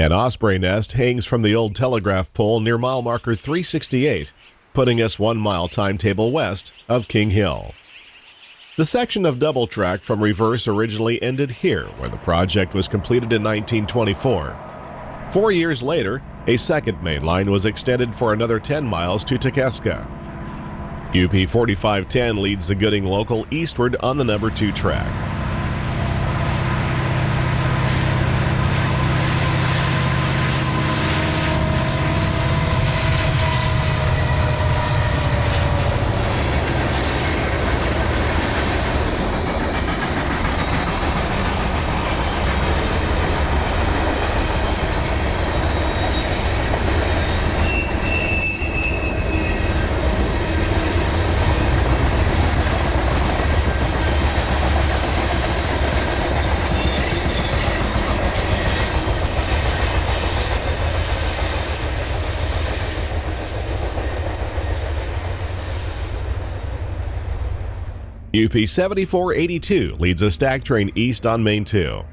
An osprey nest hangs from the old telegraph pole near mile marker 368, putting us 1 mile timetable west of King Hill. The section of double track from reverse originally ended here, where the project was completed in 1924. 4 years later, a second main line was extended for another 10 miles to Ticeska. UP 4510 leads the Gooding local eastward on the number 2 track. UP 7482 leads a stack train east on Main 2.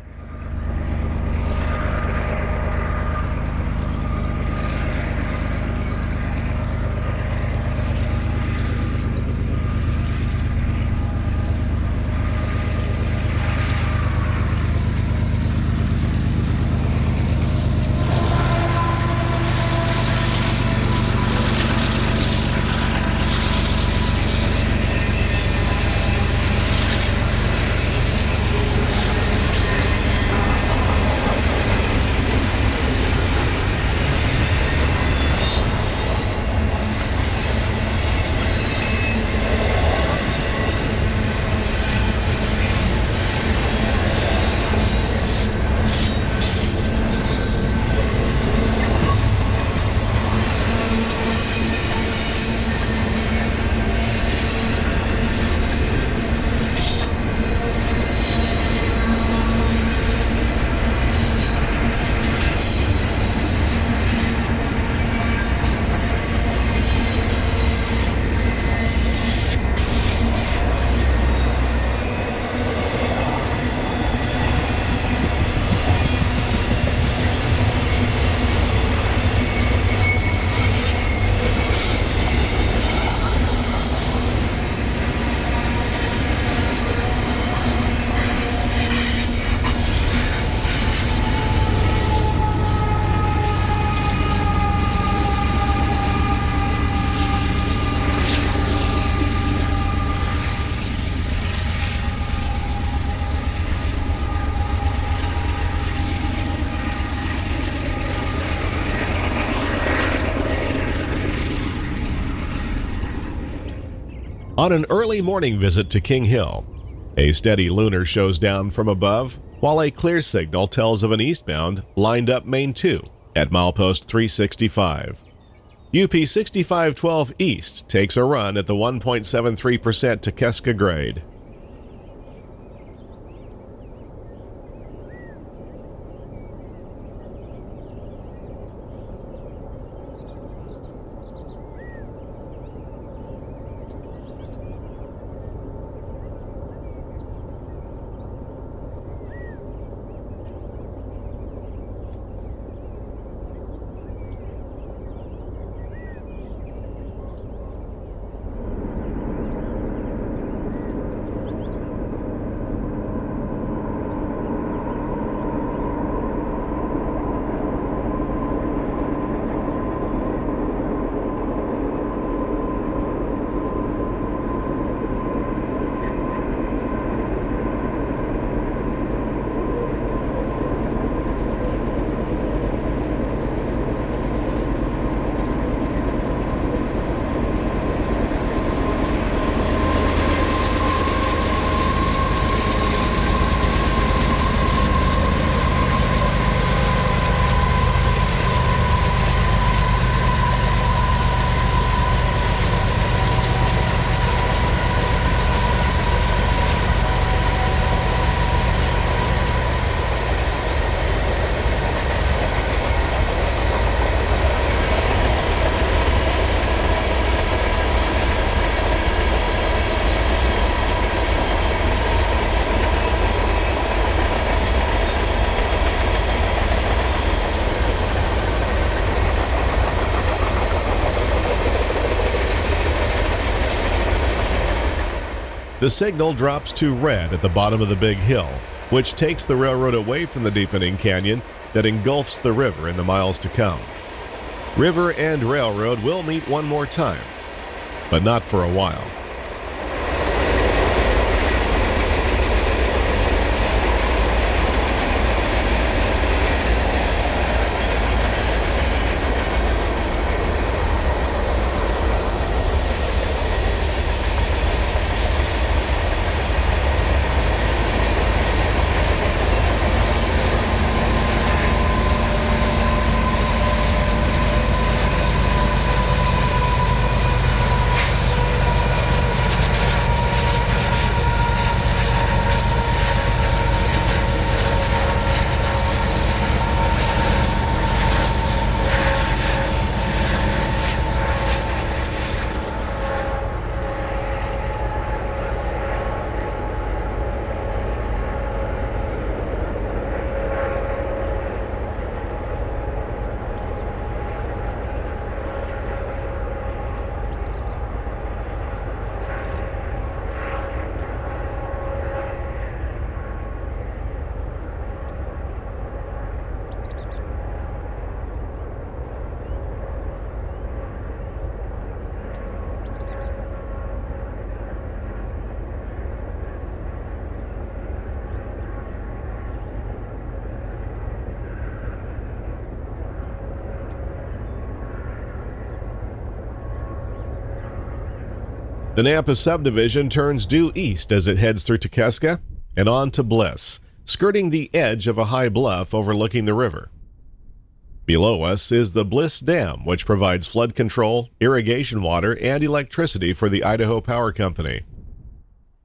On an early morning visit to King Hill, a steady lunar shows down from above, while a clear signal tells of an eastbound lined up Main 2 at milepost 365. UP 6512 East takes a run at the 1.73% Ticeska grade. The signal drops to red at the bottom of the big hill, which takes the railroad away from the deepening canyon that engulfs the river in the miles to come. River and railroad will meet one more time, but not for a while. The Nampa Subdivision turns due east as it heads through Ticeska and on to Bliss, skirting the edge of a high bluff overlooking the river. Below us is the Bliss Dam, which provides flood control, irrigation water, and electricity for the Idaho Power Company.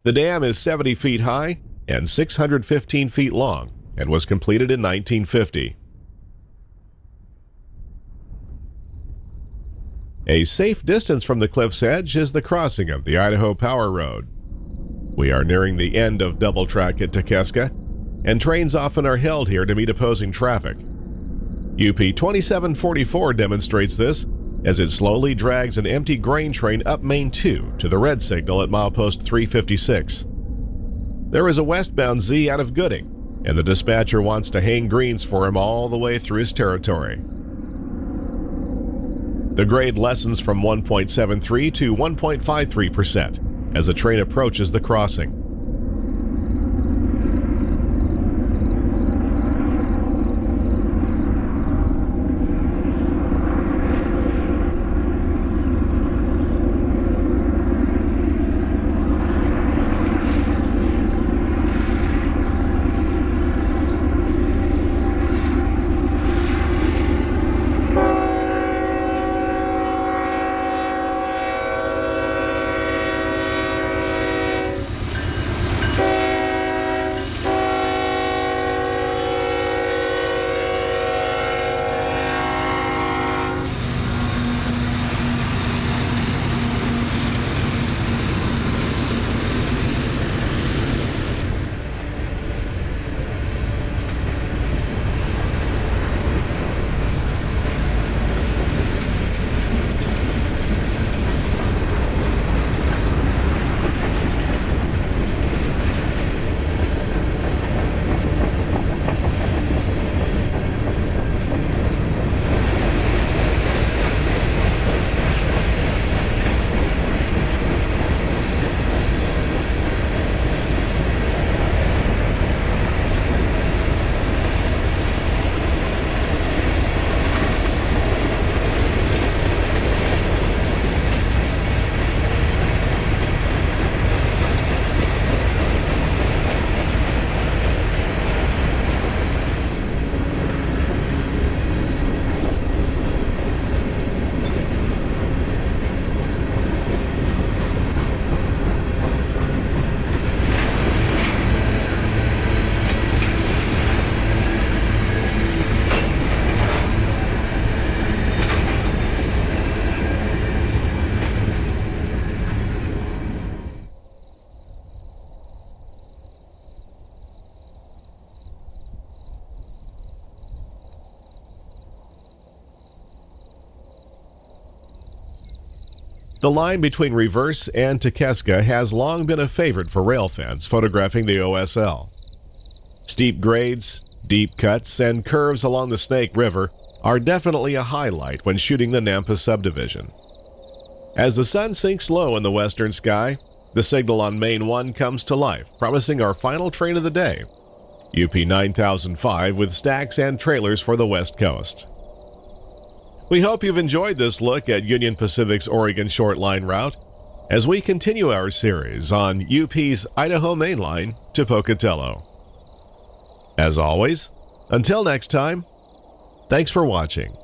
The dam is 70 feet high and 615 feet long and was completed in 1950. A safe distance from the cliff's edge is the crossing of the Idaho Power Road. We are nearing the end of double track at Ticeska, and trains often are held here to meet opposing traffic. UP 2744 demonstrates this as it slowly drags an empty grain train up Main 2 to the red signal at milepost 356. There is a westbound Z out of Gooding, and the dispatcher wants to hang greens for him all the way through his territory. The grade lessens from 1.73 to 1.53% as the train approaches the crossing. The line between Reverse and Ticeska has long been a favorite for rail fans photographing the OSL. Steep grades, deep cuts, and curves along the Snake River are definitely a highlight when shooting the Nampa Subdivision. As the sun sinks low in the western sky, the signal on Main 1 comes to life, promising our final train of the day, UP 9005 with stacks and trailers for the West Coast. We hope you've enjoyed this look at Union Pacific's Oregon Short Line route as we continue our series on UP's Idaho Main Line to Pocatello. As always, until next time, thanks for watching.